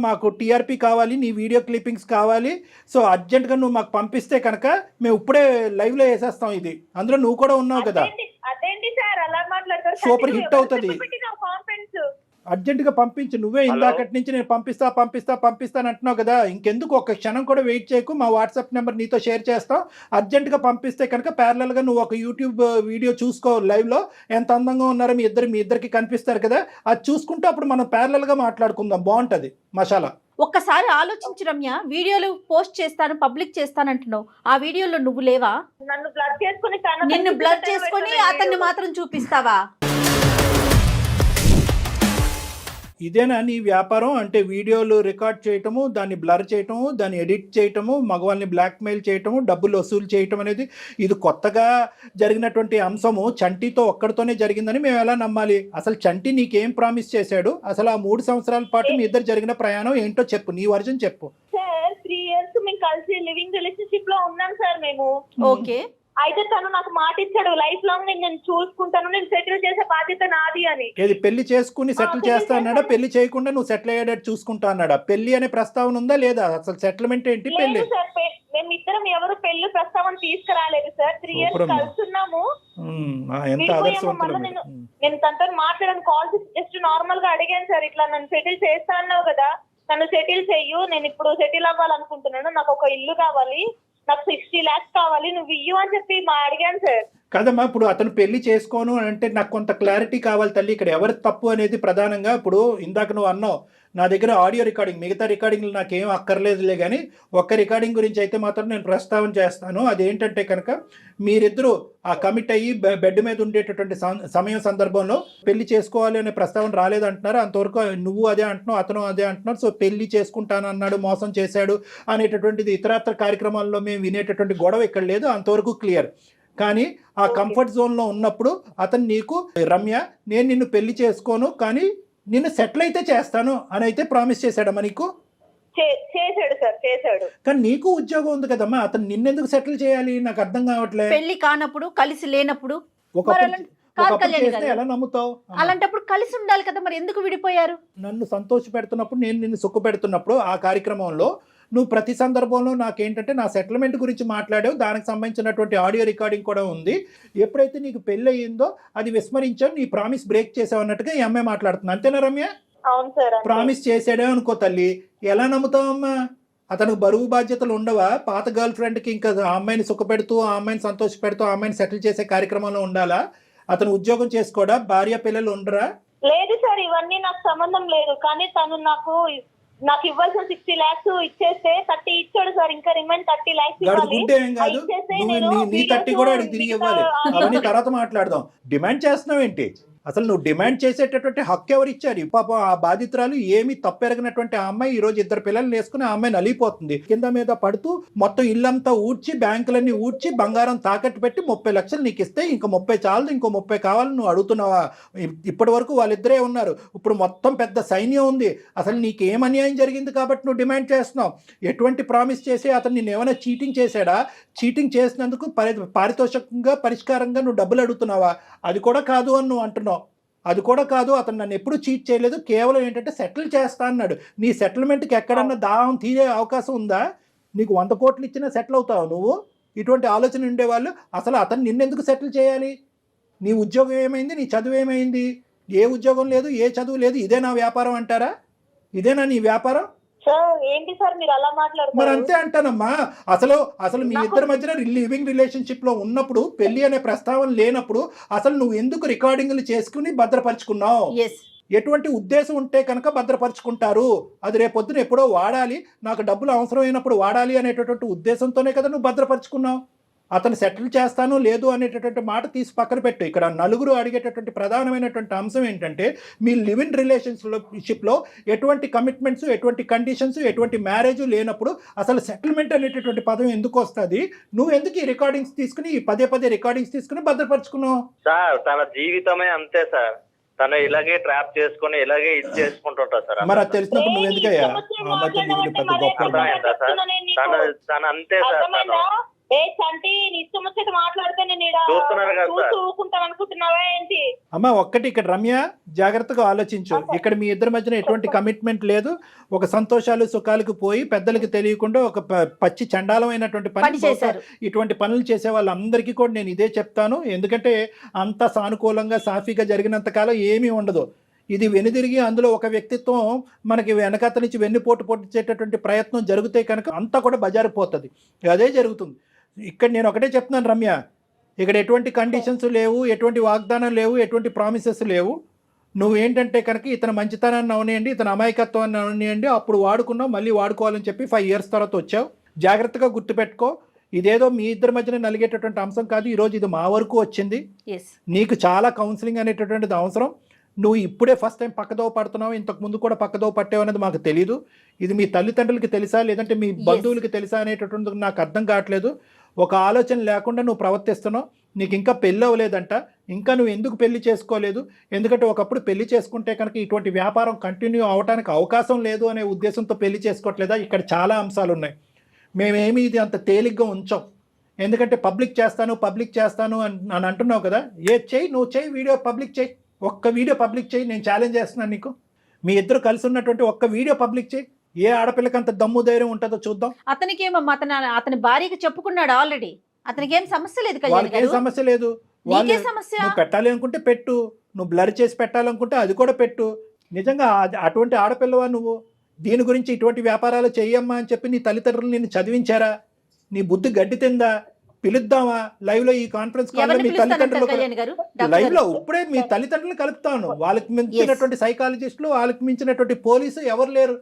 మాకు టీఆర్పీ కావాలి, నీ వీడియో క్లిప్పింగ్స్ కావాలి. సో అర్జెంటుగా నువ్వు మాకు పంపిస్తే కనుక మేము ఇప్పుడే లైవ్లో వేసేస్తాం ఇది. అందులో నువ్వు కూడా ఉన్నావు కదా, సూపర్ హిట్ అవుతుంది. అర్జెంటుగా పంపించు. నువ్వే హలో? ఇందాకటి నుంచి నేను పంపిస్తాను అంటున్నావు కదా, ఇంకెందుకు ఒక్క క్షణం కూడా వెయిట్ చేయకు. మా వాట్సాప్ నెంబర్ నీతో షేర్ చేస్తాం. అర్జెంటుగా పంపిస్తే కనుక ప్యారలల్గా నువ్వు ఒక యూట్యూబ్ వీడియో చూసుకో, లైవ్లో ఎంత అందంగా ఉన్నారో మీ ఇద్దరికి కనిపిస్తారు కదా, అది చూసుకుంటూ అప్పుడు మనం ప్యారలల్గా మాట్లాడుకుందాం, బాగుంటుంది మసాలా. ఒక్కసారి ఆలోచించు రమ్య, వీడియోలు పోస్ట్ చేస్తాను, పబ్లిక్ చేస్తానంటున్నావు, ఆ వీడియోలో నువ్వు లేవా? నన్ను బ్లడ్ చేసుకుని నిన్ను బ్లర్ చేసుకొని అతన్ని మాత్రం చూపిస్తావా? ఇదేనా నీ వ్యాపారం? అంటే వీడియోలు రికార్డ్ చేయటము, దాన్ని బ్లర్ చేయటము, దాన్ని ఎడిట్ చేయటము, మగవాళ్ళని బ్లాక్మెయిల్ చేయటము, డబ్బులు వసూలు చేయటం అనేది ఇది కొత్తగా జరిగినటువంటి అంశము. చంటితో ఒక్కడితోనే జరిగిందని మేము ఎలా నమ్మాలి? అసలు చంటి నీకేం ప్రామిస్ చేశాడు? అసలు ఆ 3 సంవత్సరాల పాటు మీ ఇద్దరు జరిగిన ప్రయాణం ఏంటో చెప్పు, నీ వర్జన్ చెప్పు. సార్ 3 years మేము కలిసి లివింగ్ రిలేషన్షిప్ లో ఉన్నాం సార్ మేము. ఓకే, అయితే తను నాకు మాట ఇచ్చాడు, లైఫ్ లాంగ్ నేను చూసుకుంటాను, నేను సెటిల్ చేసే బాధ్యత నాది అని. ఏది పెళ్లి చేసుకుని సెటిల్ చేస్తా అన్నాడా? పెళ్లి చేయకుండా నువ్వు సెటిల్ అయ్యేటట్టు చూసుకుంటా అన్నాడా? పెళ్లి అనే ప్రస్తావన ఉందా లేదా? అసలు సెటిల్మెంట్ ఏంటి? పెళ్లి లేదు సార్, మేమిద్దరం ఎవరు పెళ్లి ప్రస్తావన తీసుకురాలేదు సార్. 3 years సూపరమ్మా. కలుస్తున్నాము. ఎంత విడిపోయాము. ఆదర్శవంతులు మళ్ళీ మీరు. నేను తనతో మాట్లాడాను, కాల్ జస్ట్ నార్మల్ గా అడిగాను సార్, ఇట్లా నన్ను సెటిల్ చేస్తా అన్నావు కదా, నన్ను సెటిల్ చెయ్యు, నేను ఇప్పుడు సెటిల్ అవ్వాలనుకుంటున్నాను, నాకు ఒక ఇల్లు కావాలి, నాకు 60 lakhs కావాలి, నువ్వు ఇయ్యు అని చెప్పి అడిగాను సార్. కదమ్మా, ఇప్పుడు అతను పెళ్లి చేసుకోను అని అంటే నాకు కొంత క్లారిటీ కావాలి తల్లి. ఇక్కడ ఎవరి తప్పు అనేది ప్రధానంగా. ఇప్పుడు ఇందాక నువ్వు అన్నావు నా దగ్గర ఆడియో రికార్డింగ్, మిగతా రికార్డింగ్లు నాకేం అక్కర్లేదులే, కానీ ఒక్క రికార్డింగ్ గురించి అయితే మాత్రం నేను ప్రస్తావన చేస్తాను. అదేంటంటే కనుక మీరిద్దరూ ఆ కమిట్ అయ్యి బెడ్ మీద ఉండేటటువంటి సమయం సందర్భంలో పెళ్లి చేసుకోవాలి అనే ప్రస్తావన రాలేదంటున్నారు. అంతవరకు నువ్వు అదే అంటున్నావు, అతను అదే అంటున్నారు. సో పెళ్లి చేసుకుంటాను అన్నాడు, మోసం చేశాడు అనేటటువంటిది ఇతరత్ర కార్యక్రమాల్లో మేము వినేటటువంటి గొడవ ఇక్కడ లేదు, అంతవరకు క్లియర్. కానీ ఆ కంఫర్ట్ జోన్లో ఉన్నప్పుడు అతను నీకు, రమ్య నేను నిన్ను పెళ్లి చేసుకోను కానీ నిన్ను సెటిల్ అయితే చేస్తాను అని అయితే ప్రామిస్ చేశాడమ్మా నీకు? చేశాడు సార్, చేశాడు. కానీ నీకు ఉద్యోగం ఉంది కదమ్మా, అతను నిన్నెందుకు సెటిల్ చేయాలి? నాకు అర్థం కావట్లే. పెళ్లి కానప్పుడు, కలిసి లేనప్పుడు ఒకప్పుడు చేస్తే ఎలా నమ్ముతావు? అలాంటప్పుడు కలిసి ఉండాలి కదా, మరి ఎందుకు విడిపోయారు? నన్ను సంతోష పెడుతున్నప్పుడు, నేను నిన్ను సుఖ పెడుతున్నప్పుడు ఆ కార్యక్రమంలో నువ్వు ప్రతి సందర్భంలో నాకేంటంటే నా సెటిల్మెంట్ గురించి మాట్లాడావు, దానికి సంబంధించినటువంటి ఆడియో రికార్డింగ్ కూడా ఉంది. ఎప్పుడైతే నీకు పెళ్ళి అయ్యిందో అది విస్మరించావు, నీ ప్రామిస్ బ్రేక్ చేసావు అన్నట్టుగా ఈ అమ్మాయి మాట్లాడుతుంది. అంతేనా రమ్య? అవును సార్. ప్రామిస్ చేసాడే అనుకో తల్లి, ఎలా నమ్ముతావమ్మా? అతనికి బరువు బాధ్యతలు ఉండవా? పాత గర్ల్ ఫ్రెండ్కి ఇంకా ఆ అమ్మాయిని సుఖపెడుతూ, ఆ అమ్మాయిని సంతోష పెడుతూ, ఆ అమ్మాయిని సెటిల్ చేసే కార్యక్రమంలో ఉండాలా? అతను ఉద్యోగం చేసుకోడా? భార్య పిల్లలు ఉండరా? లేదు సార్, ఇవన్నీ నాకు సంబంధం లేదు. కానీ తను నాకు ఇవ్వాల్సిన 60 lakhs ఇచ్చేస్తే 30 ఇచ్చాడు సార్, ఇంకా రిమైన్ 30 lakhs గడుపుకుంటే ఏం కాదు, నువ్వు నీ 30 కూడా అడిగి తిరిగి ఇవ్వాలి. అవన్నీ తర్వాత మాట్లాడదాం. డిమాండ్ చేస్తున్నావు ఏంటి? అసలు నువ్వు డిమాండ్ చేసేటటువంటి హక్కు ఎవరు ఇచ్చారు? పాపం ఆ బాధితురాలు ఏమి తప్పెరగినటువంటి ఆ అమ్మాయి ఈ రోజు 2 పిల్లల్ని వేసుకుని ఆ అమ్మాయి నలిగిపోతుంది, కింద మీద పడుతూ మొత్తం ఇల్లంతా ఊడ్చి, బ్యాంకులన్నీ ఊడ్చి, బంగారం తాకట్టు పెట్టి 30 లక్షలు నీకు ఇస్తే ఇంకో 30 చాలదు, ఇంకో 30 కావాలని నువ్వు అడుగుతున్నావా? ఇప్పటి వరకు వాళ్ళిద్దరే ఉన్నారు, ఇప్పుడు మొత్తం పెద్ద సైన్యం ఉంది. అసలు నీకు ఏం అన్యాయం జరిగింది కాబట్టి నువ్వు డిమాండ్ చేస్తున్నావు? ఎటువంటి ప్రామిస్ చేసి అతను నేను ఏమైనా చీటింగ్ చేశాడా? చీటింగ్ చేసినందుకు పారితోషికంగా, పరిష్కారంగా నువ్వు డబ్బులు అడుగుతున్నావా? అది కూడా కాదు అని నువ్వు అంటున్నావు. అది కూడా కాదు, అతను నన్ను ఎప్పుడు చీట్ చేయలేదు, కేవలం ఏంటంటే సెటిల్ చేస్తా అన్నాడు. నీ సెటిల్మెంట్కి ఎక్కడన్నా దాహం తీరే అవకాశం ఉందా? నీకు 100 కోట్లు ఇచ్చినా సెటిల్ అవుతావు నువ్వు? ఇటువంటి ఆలోచన ఉండేవాళ్ళు అసలు అతను నిన్నెందుకు సెటిల్ చేయాలి? నీ ఉద్యోగం ఏమైంది? నీ చదువు ఏమైంది? ఏ ఉద్యోగం లేదు, ఏ చదువు లేదు, ఇదే నా వ్యాపారం అంటారా? ఇదేనా నీ వ్యాపారం? సార్ ఏంటి సార్ మీరు అలా మరి మాట్లాడుతున్నారు? అంతే అంటానమ్మా. అసలు మీ ఇద్దరి మధ్యన లివింగ్ రిలేషన్షిప్ లో ఉన్నప్పుడు, పెళ్లి అనే ప్రస్తావన లేనప్పుడు అసలు నువ్వు ఎందుకు రికార్డింగ్లు చేసుకుని భద్రపరుచుకున్నావు? ఎటువంటి ఉద్దేశం ఉంటే కనుక భద్రపరుచుకుంటారు? అది రేపొద్దున ఎప్పుడో వాడాలి, నాకు డబ్బులు అవసరమైనప్పుడు వాడాలి అనేటటువంటి ఉద్దేశంతోనే కదా నువ్వు భద్రపరుచుకున్నావు. అతను సెటిల్ చేస్తాను లేదు అనేటటువంటి మాట తీసి పక్కన పెట్టు. ఇక్కడ నలుగురు అడిగేటటువంటి ప్రధానమైనటువంటి అంశం ఏంటంటే మీ లివింగ్ రిలేషన్షిప్లో ఎటువంటి కమిట్మెంట్స్, ఎటువంటి కండిషన్స్, ఎటువంటి మ్యారేజ్ లేనప్పుడు అసలు సెటిల్మెంట్ అనేటటువంటి పదం ఎందుకు వస్తుంది? నువ్వు ఎందుకు ఈ రికార్డింగ్స్ తీసుకుని, పదే రికార్డింగ్స్ తీసుకుని భద్రపరుచుకున్నావు? సార్ తన జీవితమే అంతే సార్, తను ఇలాగే ట్రాప్ చేసుకుని ఇలాగే ఇది చేసుకుంటుంటా సార్. మరి అది తెలిసినప్పుడు నువ్వు ఎందుకయ్యా పెద్ద గొప్ప? తను అంతే సార్. తను చంటి ఇష్టం వచ్చేది మాట్లాడితే నేను చూస్తున్నారు కదా సార్. ఊరుకుంటాను అనుకుంటున్నావా ఏంటి? అమ్మ ఒక్కటి ఇక్కడ రమ్య జాగ్రత్తగా ఆలోచించు. ఇక్కడ మీ ఇద్దరి మధ్యన ఎటువంటి కమిట్మెంట్ లేదు. ఒక సంతోషాలు సుఖాలకు పోయి పెద్దలకు తెలియకుండా ఒక పచ్చి చండాలమైనటువంటి పని చేశారు. ఇటువంటి పనులు చేసే వాళ్ళందరికీ కూడా నేను ఇదే చెప్తాను. ఎందుకంటే అంత సానుకూలంగా సాఫీగా జరిగినంత కాలం ఏమీ ఉండదు. ఇది వెనుదిరిగి అందులో ఒక వ్యక్తిత్వం మనకి వెనకాత నుంచి వెన్నుపోటు పొట్టించేటటువంటి ప్రయత్నం జరిగితే కనుక అంతా కూడా బజారిపోతుంది. అదే జరుగుతుంది ఇక్కడ. నేను ఒకటే చెప్తున్నాను రమ్య, ఇక్కడ ఎటువంటి కండిషన్స్ లేవు, ఎటువంటి వాగ్దానం లేవు, ఎటువంటి ప్రామిసెస్ లేవు. నువ్వేంటంటే కనుక ఇతను మంచితనాన్ని అవనియండి, ఇతను అమాయకత్వాన్ని అవనియండి, అప్పుడు వాడుకున్నావు, మళ్ళీ వాడుకోవాలని చెప్పి 5 years తర్వాత వచ్చావు. జాగ్రత్తగా గుర్తుపెట్టుకో, ఇదేదో మీ ఇద్దరి మధ్యన నలిగేటటువంటి అంశం కాదు. ఈరోజు ఇది మా వరకు వచ్చింది. నీకు చాలా కౌన్సిలింగ్ అనేటటువంటిది అవసరం. నువ్వు ఇప్పుడే ఫస్ట్ టైం పక్కదోవ పడుతున్నావు, ఇంతకు ముందు కూడా పక్కదోవ పట్టావు అనేది మాకు తెలియదు. ఇది మీ తల్లిదండ్రులకి తెలుసా లేదంటే మీ బంధువులకి తెలుసా అనేటటువంటిది నాకు అర్థం కావట్లేదు. ఒక ఆలోచన లేకుండా నువ్వు ప్రవర్తిస్తున్నావు. నీకు ఇంకా పెళ్ళి అవ్వలేదంట, ఇంకా నువ్వు ఎందుకు పెళ్లి చేసుకోలేదు? ఎందుకంటే ఒకప్పుడు పెళ్లి చేసుకుంటే కనుక ఇటువంటి వ్యాపారం కంటిన్యూ అవడానికి అవకాశం లేదు అనే ఉద్దేశంతో పెళ్లి చేసుకోవట్లేదా? ఇక్కడ చాలా అంశాలు ఉన్నాయి. మేమేమి ఇది అంత తేలిగ్గా ఉంచాం. ఎందుకంటే పబ్లిక్ చేస్తాను అని అంటున్నావు కదా. చెయ్యి, నువ్వు చెయ్యి, వీడియో పబ్లిక్ చెయ్యి, ఒక్క వీడియో పబ్లిక్ చెయ్యి. నేను ఛాలెంజ్ చేస్తున్నాను నీకు. మీ ఇద్దరు కలిసి ఉన్నటువంటి ఒక్క వీడియో పబ్లిక్ చెయ్యి. ఏ ఆడపిల్లకి అంత దమ్ము ధైర్యం ఉంటుందో చూద్దాం. అతనికి ఏమమ్మా, అతని భార్యకి చెప్పుకున్నాడు ఆల్రెడీ. అతనికి ఏం సమస్య లేదు, వాళ్ళకి ఏం సమస్య లేదు. నువ్వు పెట్టాలి అనుకుంటే పెట్టు, నువ్వు బ్లర్ చేసి పెట్టాలనుకుంటే అది కూడా పెట్టు. నిజంగా అటువంటి ఆడపిల్లవా నువ్వు? దీని గురించి ఇటువంటి వ్యాపారాలు చెయ్యమ్మా అని చెప్పి నీ తల్లిదండ్రులు నిన్ను చదివించారా? నీ బుద్ధి గడ్డి తిందా? పిలుద్దామా లైవ్ లో? ఈ కాన్ఫరెన్స్ కాల్ లో మీ తల్లిదండ్రులు లైవ్ లో ఇప్పుడే మీ తల్లిదండ్రులు కలుపుతాను. వాళ్ళకి మించినటువంటి సైకాలజిస్టులు, వాళ్ళకి మించినటువంటి పోలీసు ఎవరు లేరు.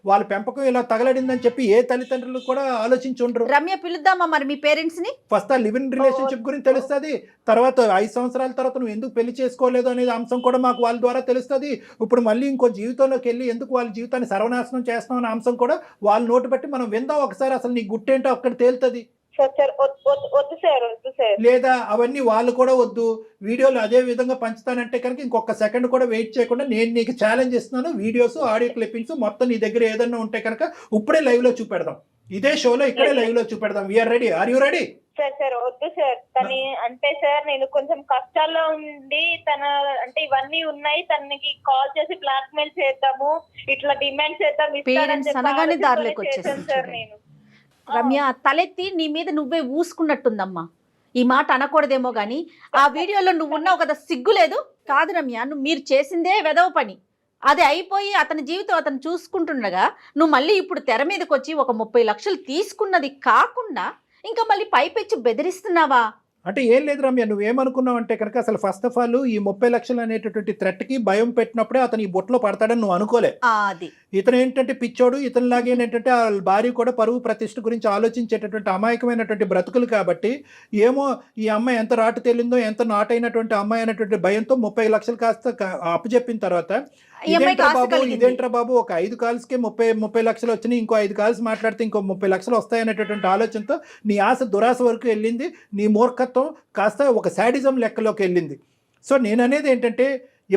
వాళ్ళ పెంపకం ఇలా తగలడిందని చెప్పి ఏ తల్లిదండ్రులు కూడా ఆలోచించి ఉండరు. రమ్య, పిలుద్దామా మరి మీ పేరెంట్స్ ని? ఫస్ట్ ఆ లివ్ ఇన్ రిలేషన్షిప్ గురించి తెలుస్తుంది. తర్వాత 5 సంవత్సరాల తర్వాత నువ్వు ఎందుకు పెళ్లి చేసుకోలేదు అనేది అంశం కూడా మాకు వాళ్ళ ద్వారా తెలుస్తుంది. ఇప్పుడు మళ్ళీ ఇంకో జీవితంలోకి వెళ్ళి ఎందుకు వాళ్ళ జీవితాన్ని సర్వనాశనం చేస్తాం అనే అంశం కూడా వాళ్ళ నోటు బట్టి మనం విందాం ఒకసారి. అసలు నీ గుట్టేంటో అక్కడ తేలుతుంది. లేదా అవన్నీ వాళ్ళు కూడా వద్దు, వీడియోలు అదే విధంగా పంచుతానంటే కనుక ఇంకొక సెకండ్ కూడా వెయిట్ చేయకుండా నేను నీకు ఛాలెంజ్ ఇస్తున్నాను. వీడియోస్, ఆడియో క్లిప్పింగ్స్ మొత్తం నీ దగ్గర ఏదన్నా ఉంటే కనుక ఇప్పుడే లైవ్ లో చూపెడదాం. ఇదే షోలో ఇక్కడే లైవ్ లో చూపెడదాం. We are ready. Are you ready? Sir వద్దు సార్. తను అంటే సార్ నేను కొంచెం కష్టాల్లో ఉండి తన అంటే ఇవన్నీ ఉన్నాయి, తనకి కాల్ చేసి బ్లాక్ మెయిల్ చేద్దాము, ఇట్లా డిమాండ్ చేద్దాం సార్. నేను రమ్య, తలెత్తి నీ మీద నువ్వే ఊసుకున్నట్టుందమ్మా. ఈ మాట అనకూడదేమో గానీ ఆ వీడియోలో నువ్వు ఉన్నావు కదా, సిగ్గు లేదు? కాదు రమ్య, మీరు చేసిందే వెదవ పని. అది అయిపోయి అతని జీవితం అతను చూసుకుంటుండగా నువ్వు మళ్ళీ ఇప్పుడు తెర మీదకి వచ్చి ఒక 30 లక్షలు తీసుకున్నది కాకుండా ఇంకా మళ్ళీ పైపెచ్చి బెదిరిస్తున్నావా? అంటే ఏం లేదు రమ్య, నువ్వేమనుకున్నావు అంటే కనుక అసలు ఫస్ట్ ఆఫ్ ఆల్ ఈ 30 లక్షలు అనేటటువంటి థ్రెట్ కి భయం పెట్టినప్పుడే అతను ఈ బొట్లో పడతాడని నువ్వు అనుకోలే. ఇతను ఏంటంటే పిచ్చోడు. ఇతనిలాగే ఏంటంటే ఆ భార్య కూడా పరువు ప్రతిష్ఠ గురించి ఆలోచించేటటువంటి అమాయకమైనటువంటి బ్రతుకులు కాబట్టి ఏమో ఈ అమ్మాయి ఎంత రాటు తేలిందో, ఎంత నాటైనటువంటి అమ్మాయి అనేటువంటి భయంతో 30 లక్షలు కాస్త అప్పచెప్పిన తర్వాత ఇదేంట్రా బాబు ఒక 5 కాల్స్కే 30 లక్షలు వచ్చినాయి, ఇంకో 5 కాల్స్ మాట్లాడితే ఇంకో 30 లక్షలు వస్తాయనేటటువంటి ఆలోచనతో నీ ఆశ దురాశ వరకు వెళ్ళింది. నీ మూర్ఖత్వం కాస్త ఒక శాడిజం లెక్కలోకి వెళ్ళింది. సో నేను అనేది ఏంటంటే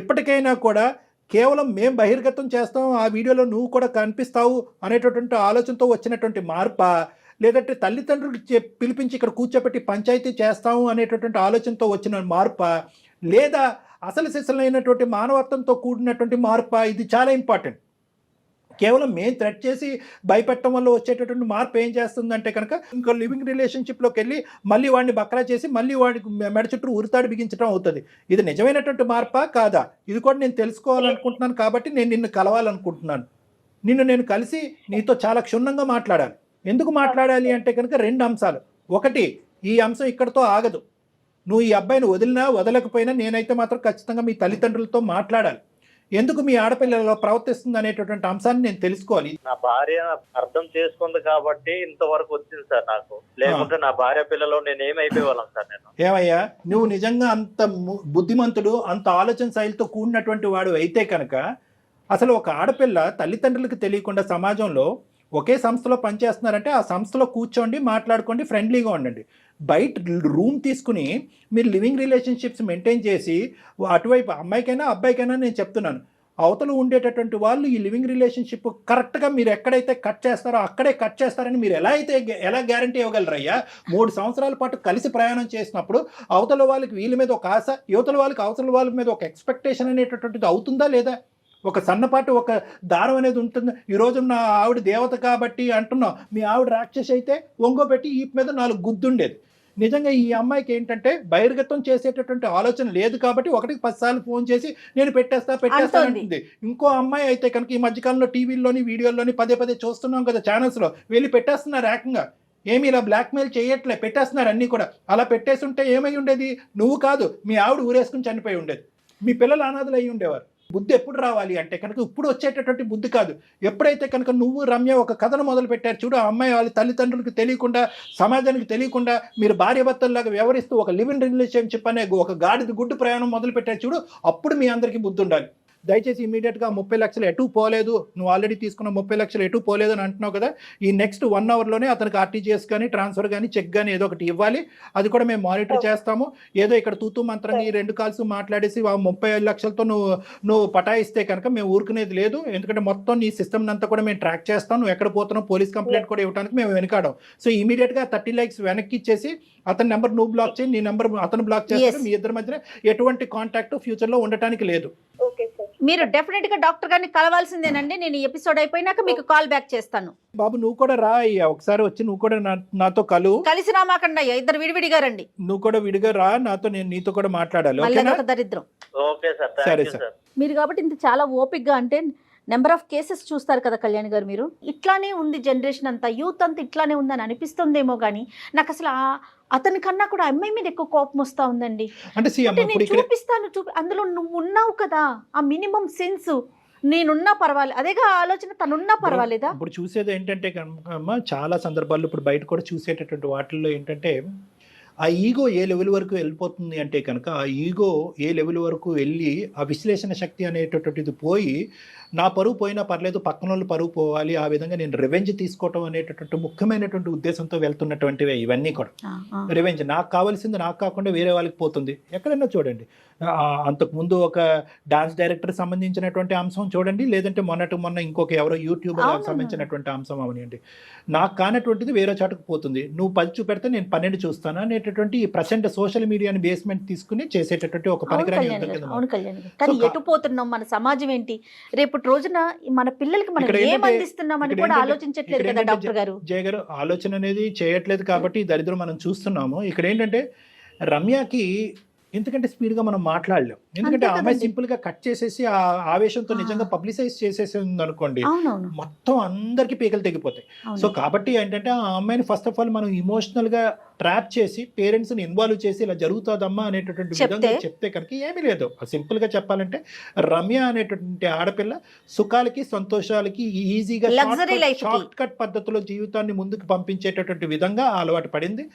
ఇప్పటికైనా కూడా కేవలం మేం బహిర్గతం చేస్తాం, ఆ వీడియోలో నువ్వు కూడా కనిపిస్తావు అనేటటువంటి ఆలోచనతో వచ్చినటువంటి మార్పా, లేదంటే తల్లిదండ్రులకు పిలిపించి ఇక్కడ కూర్చోబెట్టి పంచాయతీ చేస్తాము అనేటటువంటి ఆలోచనతో వచ్చిన మార్పా, లేదా అసలు సిసలైనటువంటి మానవత్వంతో కూడినటువంటి మార్పా? ఇది చాలా ఇంపార్టెంట్. కేవలం మేము థ్రెట్ చేసి భయపెట్టడం వల్ల వచ్చేటటువంటి మార్పు ఏం చేస్తుందంటే కనుక ఇంకో లివింగ్ రిలేషన్షిప్లోకి వెళ్ళి మళ్ళీ వాడిని బక్రా చేసి మళ్ళీ వాడికి మెడ చుట్టూ ఉరితాడు బిగించడం అవుతుంది. ఇది నిజమైనటువంటి మార్పా కాదా? ఇది కూడా నేను తెలుసుకోవాలనుకుంటున్నాను కాబట్టి నేను నిన్ను కలవాలనుకుంటున్నాను. నేను కలిసి నీతో చాలా క్షుణ్ణంగా మాట్లాడాలి. ఎందుకు మాట్లాడాలి అంటే కనుక 2 అంశాలు. ఒకటి, ఈ అంశం ఇక్కడితో ఆగదు. నువ్వు ఈ అబ్బాయిని వదిలినా వదలకపోయినా నేనైతే మాత్రం ఖచ్చితంగా మీ తల్లిదండ్రులతో మాట్లాడాలి. ఎందుకు మీ ఆడపిల్లలో ప్రవర్తిస్తుంది అనేటటువంటి అంశాన్ని నేను తెలుసుకోవాలి. నా భార్య అర్థం చేసుకుంది కాబట్టి ఇంతవరకు వచ్చింది సార్ నాకు. లేకుంటే నా భార్య పిల్లలు నేను ఏమైపోయేవాళ్ళం సార్. నేను ఏమయ్యా, నువ్వు నిజంగా అంత బుద్ధిమంతుడు, అంత ఆలోచన శైలితో కూడినటువంటి వాడు అయితే కనుక అసలు ఒక ఆడపిల్ల తల్లిదండ్రులకు తెలియకుండా సమాజంలో ఒకే సంస్థలో పనిచేస్తున్నారంటే ఆ సంస్థలో కూర్చోండి, మాట్లాడుకోండి, ఫ్రెండ్లీగా ఉండండి. బయట రూమ్ తీసుకుని మీరు లివింగ్ రిలేషన్షిప్స్ మెయింటైన్ చేసి అటువైపు అమ్మాయికైనా అబ్బాయికైనా నేను చెప్తున్నాను, అవతల ఉండేటటువంటి వాళ్ళు ఈ లివింగ్ రిలేషన్షిప్ కరెక్ట్గా మీరు ఎక్కడైతే కట్ చేస్తారో అక్కడే కట్ చేస్తారని మీరు ఎలా గ్యారంటీ ఇవ్వగలరయ్యా? 3 సంవత్సరాల పాటు కలిసి ప్రయాణం చేసినప్పుడు అవతల వాళ్ళకి వీళ్ళ మీద ఒక ఆశ, యువతల వాళ్ళకి అవతల వాళ్ళ మీద ఒక ఎక్స్పెక్టేషన్ అనేటటువంటిది అవుతుందా లేదా? ఒక సన్నపాటు ఒక దారం అనేది ఉంటుంది. ఈరోజు నా ఆవిడ దేవత కాబట్టి అంటున్నావు, మీ ఆవిడ రాక్షసి అయితే ఒంగోబెట్టి ఈ మీద 4 గుద్దుండేది. నిజంగా ఈ అమ్మాయికి ఏంటంటే బహిర్గతం చేసేటటువంటి ఆలోచన లేదు కాబట్టి 10 సార్లు ఫోన్ చేసి నేను పెట్టేస్తా అంటుంది. ఇంకో అమ్మాయి అయితే కనుక ఈ మధ్యకాలంలో టీవీల్లోని వీడియోల్లోని పదే చూస్తున్నాం కదా ఛానల్స్లో, వెళ్ళి పెట్టేస్తున్నారు ఏకంగా. ఏమి ఇలా బ్లాక్మెయిల్ చేయట్లే, పెట్టేస్తున్నారు అన్నీ కూడా. అలా పెట్టేసి ఉంటే ఏమై ఉండేది? నువ్వు కాదు, మీ ఆవిడ ఊరేసుకుని చనిపోయి ఉండేది, మీ పిల్లలు అనాథలు అయ్యి ఉండేవారు. బుద్ధి ఎప్పుడు రావాలి అంటే కనుక ఇప్పుడు వచ్చేటటువంటి బుద్ధి కాదు. ఎప్పుడైతే కనుక నువ్వు రమ్య ఒక కథను మొదలు పెట్టారు చూడు, ఆ అమ్మాయి వాళ్ళ తల్లిదండ్రులకు తెలియకుండా, సమాజానికి తెలియకుండా మీరు భార్యాభర్తల్లాగా వ్యవహరిస్తూ ఒక లివింగ్ రిలేషన్షిప్ అనే ఒక గాడిద గుడ్డు ప్రయాణం మొదలు పెట్టారు చూడు, అప్పుడు మీ అందరికీ బుద్ధి ఉండాలి. దయచేసి ఇమీడియట్గా 30 లక్షలు ఎటు పోలేదు, నువ్వు ఆల్రెడీ తీసుకున్న 30 లక్షలు ఎటు పోలేదు అని అంటున్నావు కదా, ఈ నెక్స్ట్ 1 అవర్లోనే అతనికి ఆర్టీజీఎస్ కానీ ట్రాన్స్ఫర్ కానీ చెక్ కానీ ఏదో ఒకటి ఇవ్వాలి. అది కూడా మేము మానిటర్ చేస్తాము. ఏదో ఇక్కడ తూతూ మంత్రంగా ఈ 2 కాల్స్ మాట్లాడేసి 35 లక్షలతో నువ్వు పటాయిస్తే కనుక మేము ఊరుకునేది లేదు. ఎందుకంటే మొత్తం నీ సిస్టమ్ అంతా కూడా మేము ట్రాక్ చేస్తాం. నువ్వు ఎక్కడ పోతున్నావు పోలీస్ కంప్లైంట్ కూడా ఇవ్వడానికి మేము వెనకాడం. సో ఇమీడియట్గా 30 lakhs వెనక్కి ఇచ్చేసి అతని నెంబర్ నువ్వు బ్లాక్ చేయి, నీ నెంబర్ అతను బ్లాక్ చేస్తారు. మీ ఇద్దరి మధ్య ఎటువంటి కాంటాక్ట్ ఫ్యూచర్లో ఉండటానికి లేదు. మీరు డెఫినెట్ గా డాక్టర్ గారిని కలవాల్సిందేనండి. నేను ఈ ఎపిసోడ్ అయిపోయినాక మీకు కాల్ బ్యాక్ చేస్తాను. బాబు నువ్వు కూడా రా అయ్యా, ఒకసారి వచ్చి నువ్వు కూడా నాతో కలువు. కలిసి రామాకండి అయ్యా, ఇద్దరు విడివిడిగా రండి. నువ్వు కూడా విడిగా రా, నేను నీతో కూడా మాట్లాడాలి. మళ్ళీ ఓకేనా? అదొక దరిద్రం. ఓకే సార్, సరే థ్యాంక్ యూ సార్. సార్. మీరు కాబట్టి ఇంత చాలా ఓపిక్గా, అంటే నెంబర్ ఆఫ్ కేసెస్ చూస్తారు కదా కళ్యాణ్ గారు, మీరు ఇట్లానే ఉంది జనరేషన్ అంతా, యూత్ అంతా ఇట్లానే ఉందని అనిపిస్తుందేమో కానీ నాకు అసలు అతని కన్నా కూడా అమ్మాయి మీద ఎక్కువ కోపం వస్తా ఉందండి. అంటే నేను చూపిస్తాను, అందులో నువ్వు ఉన్నావు కదా, ఆ మినిమం సెన్స్, నేనున్నా పర్వాలేదు, అదేగా ఆలోచన, తనున్నా పర్వాలేదా? ఇప్పుడు చూసేది ఏంటంటే అమ్మ, చాలా సందర్భాల్లో ఇప్పుడు బయట కూడా చూసేటటువంటి వాటిల్లో ఏంటంటే ఆ ఈగో ఏ లెవెల్ వరకు వెళ్ళిపోతుంది అంటే కనుక, ఆ ఈగో ఏ లెవెల్ వరకు వెళ్ళి ఆ విశ్లేషణ శక్తి అనేటటువంటిది పోయి, నా పరువు పోయినా పర్లేదు పక్కన వాళ్ళు పరువు పోవాలి, ఆ విధంగా నేను రివెంజ్ తీసుకోవటం అనేటటువంటి ముఖ్యమైనటువంటి ఉద్దేశంతో వెళ్తున్నటువంటివే ఇవన్నీ కూడా. రివెంజ్ నాకు కావాల్సింది నాకు కాకుండా వేరే వాళ్ళకి పోతుంది. ఎక్కడైనా చూడండి, అంతకుముందు ఒక డాన్స్ డైరెక్టర్ సంబంధించినటువంటి అంశం చూడండి, లేదంటే మొన్న ఇంకొక ఎవరో యూట్యూబర్ సంబంధించినటువంటి అంశం అవనివ్వండి, నాకు కానటువంటిది వేరే చోటకు పోతుంది. నువ్వు 10 చూపెడితే నేను 12 చూస్తాను అనేటటువంటి ప్రజెంట్ సోషల్ మీడియాని బేస్మెంట్ తీసుకుని చేసేటటువంటి ఒక పనికిరాని యుద్ధం కింద. అవును కళ్యాణ్, కానీ ఎటు పోతున్నాం, మన సమాజం ఏంటి, రేపటి రోజున మన పిల్లలకి మనం ఏం అందిస్తున్నామని కూడా ఆలోచించట్లేదు కదా డాక్టర్ గారు. జయ గారు ఆలోచన అనేది చేయట్లేదు కాబట్టి ఈ దరిద్రం మనం చూస్తున్నాము. ఇక్కడ ఏంటంటే రమ్యకి ఎందుకంటే స్పీడ్గా మనం మాట్లాడలేం, ఎందుకంటే ఆ అమ్మాయి సింపుల్గా కట్ చేసేసి ఆ ఆవేశంతో నిజంగా పబ్లిసైజ్ చేసేసి ఉందనుకోండి, మొత్తం అందరికీ పీకలు తెగిపోతాయి. సో కాబట్టి ఏంటంటే ఆ అమ్మాయిని ఫస్ట్ ఆఫ్ ఆల్ మనం ఇమోషనల్గా ట్రాప్ చేసి పేరెంట్స్ని ఇన్వాల్వ్ చేసి ఇలా జరుగుతుందమ్మా అనేటటువంటి విధంగా చెప్తే కనుక ఏమీ లేదు. సింపుల్గా చెప్పాలంటే రమ్య అనేటటువంటి ఆడపిల్ల సుఖాలకి సంతోషాలకి ఈజీగా షార్ట్ కట్ పద్ధతిలో జీవితాన్ని ముందుకు పంపించేటటువంటి విధంగా ఆ అలవాటు పడింది.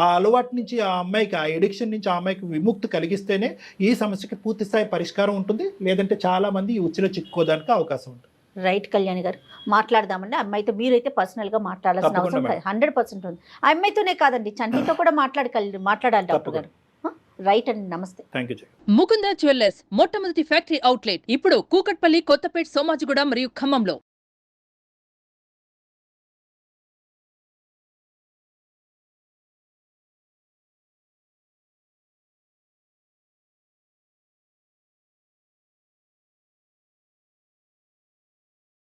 ఆ అలవాటు నుంచి ఆ అమ్మాయికి, ఆ ఎడిక్షన్ నుంచి ఆ అమ్మాయికి విముక్తి కలిగిస్తేనే ఈ సమస్యకి పూర్తి స్థాయి పరిష్కారం ఉంటుంది. లేదంటే చాలా మంది ఈ ఉచ్చులో చిక్కుకోవడానికి అవకాశం ఉంటుంది. రైట్ కళ్యాణ్ గారు, మాట్లాడదామండి. అమ్మాయితో మీరైతే పర్సనల్గా మాట్లాడాల్సిన అవసరం 100% ఉంది. ఆ అమ్మాయితోనే కాదండి, చంటితో కూడా మాట్లాడాలి డాక్టర్ గారు. రైట్ అండి, నమస్తే. Thank you. ముకుంద జ్యువెల్లర్స్ మొట్టమొదటి ఫ్యాక్టరీ అవుట్లెట్ ఇప్పుడు కూకట్పల్లి, కొత్తపేట్, సోమాజిగూడ మరియు ఖమ్మంలో.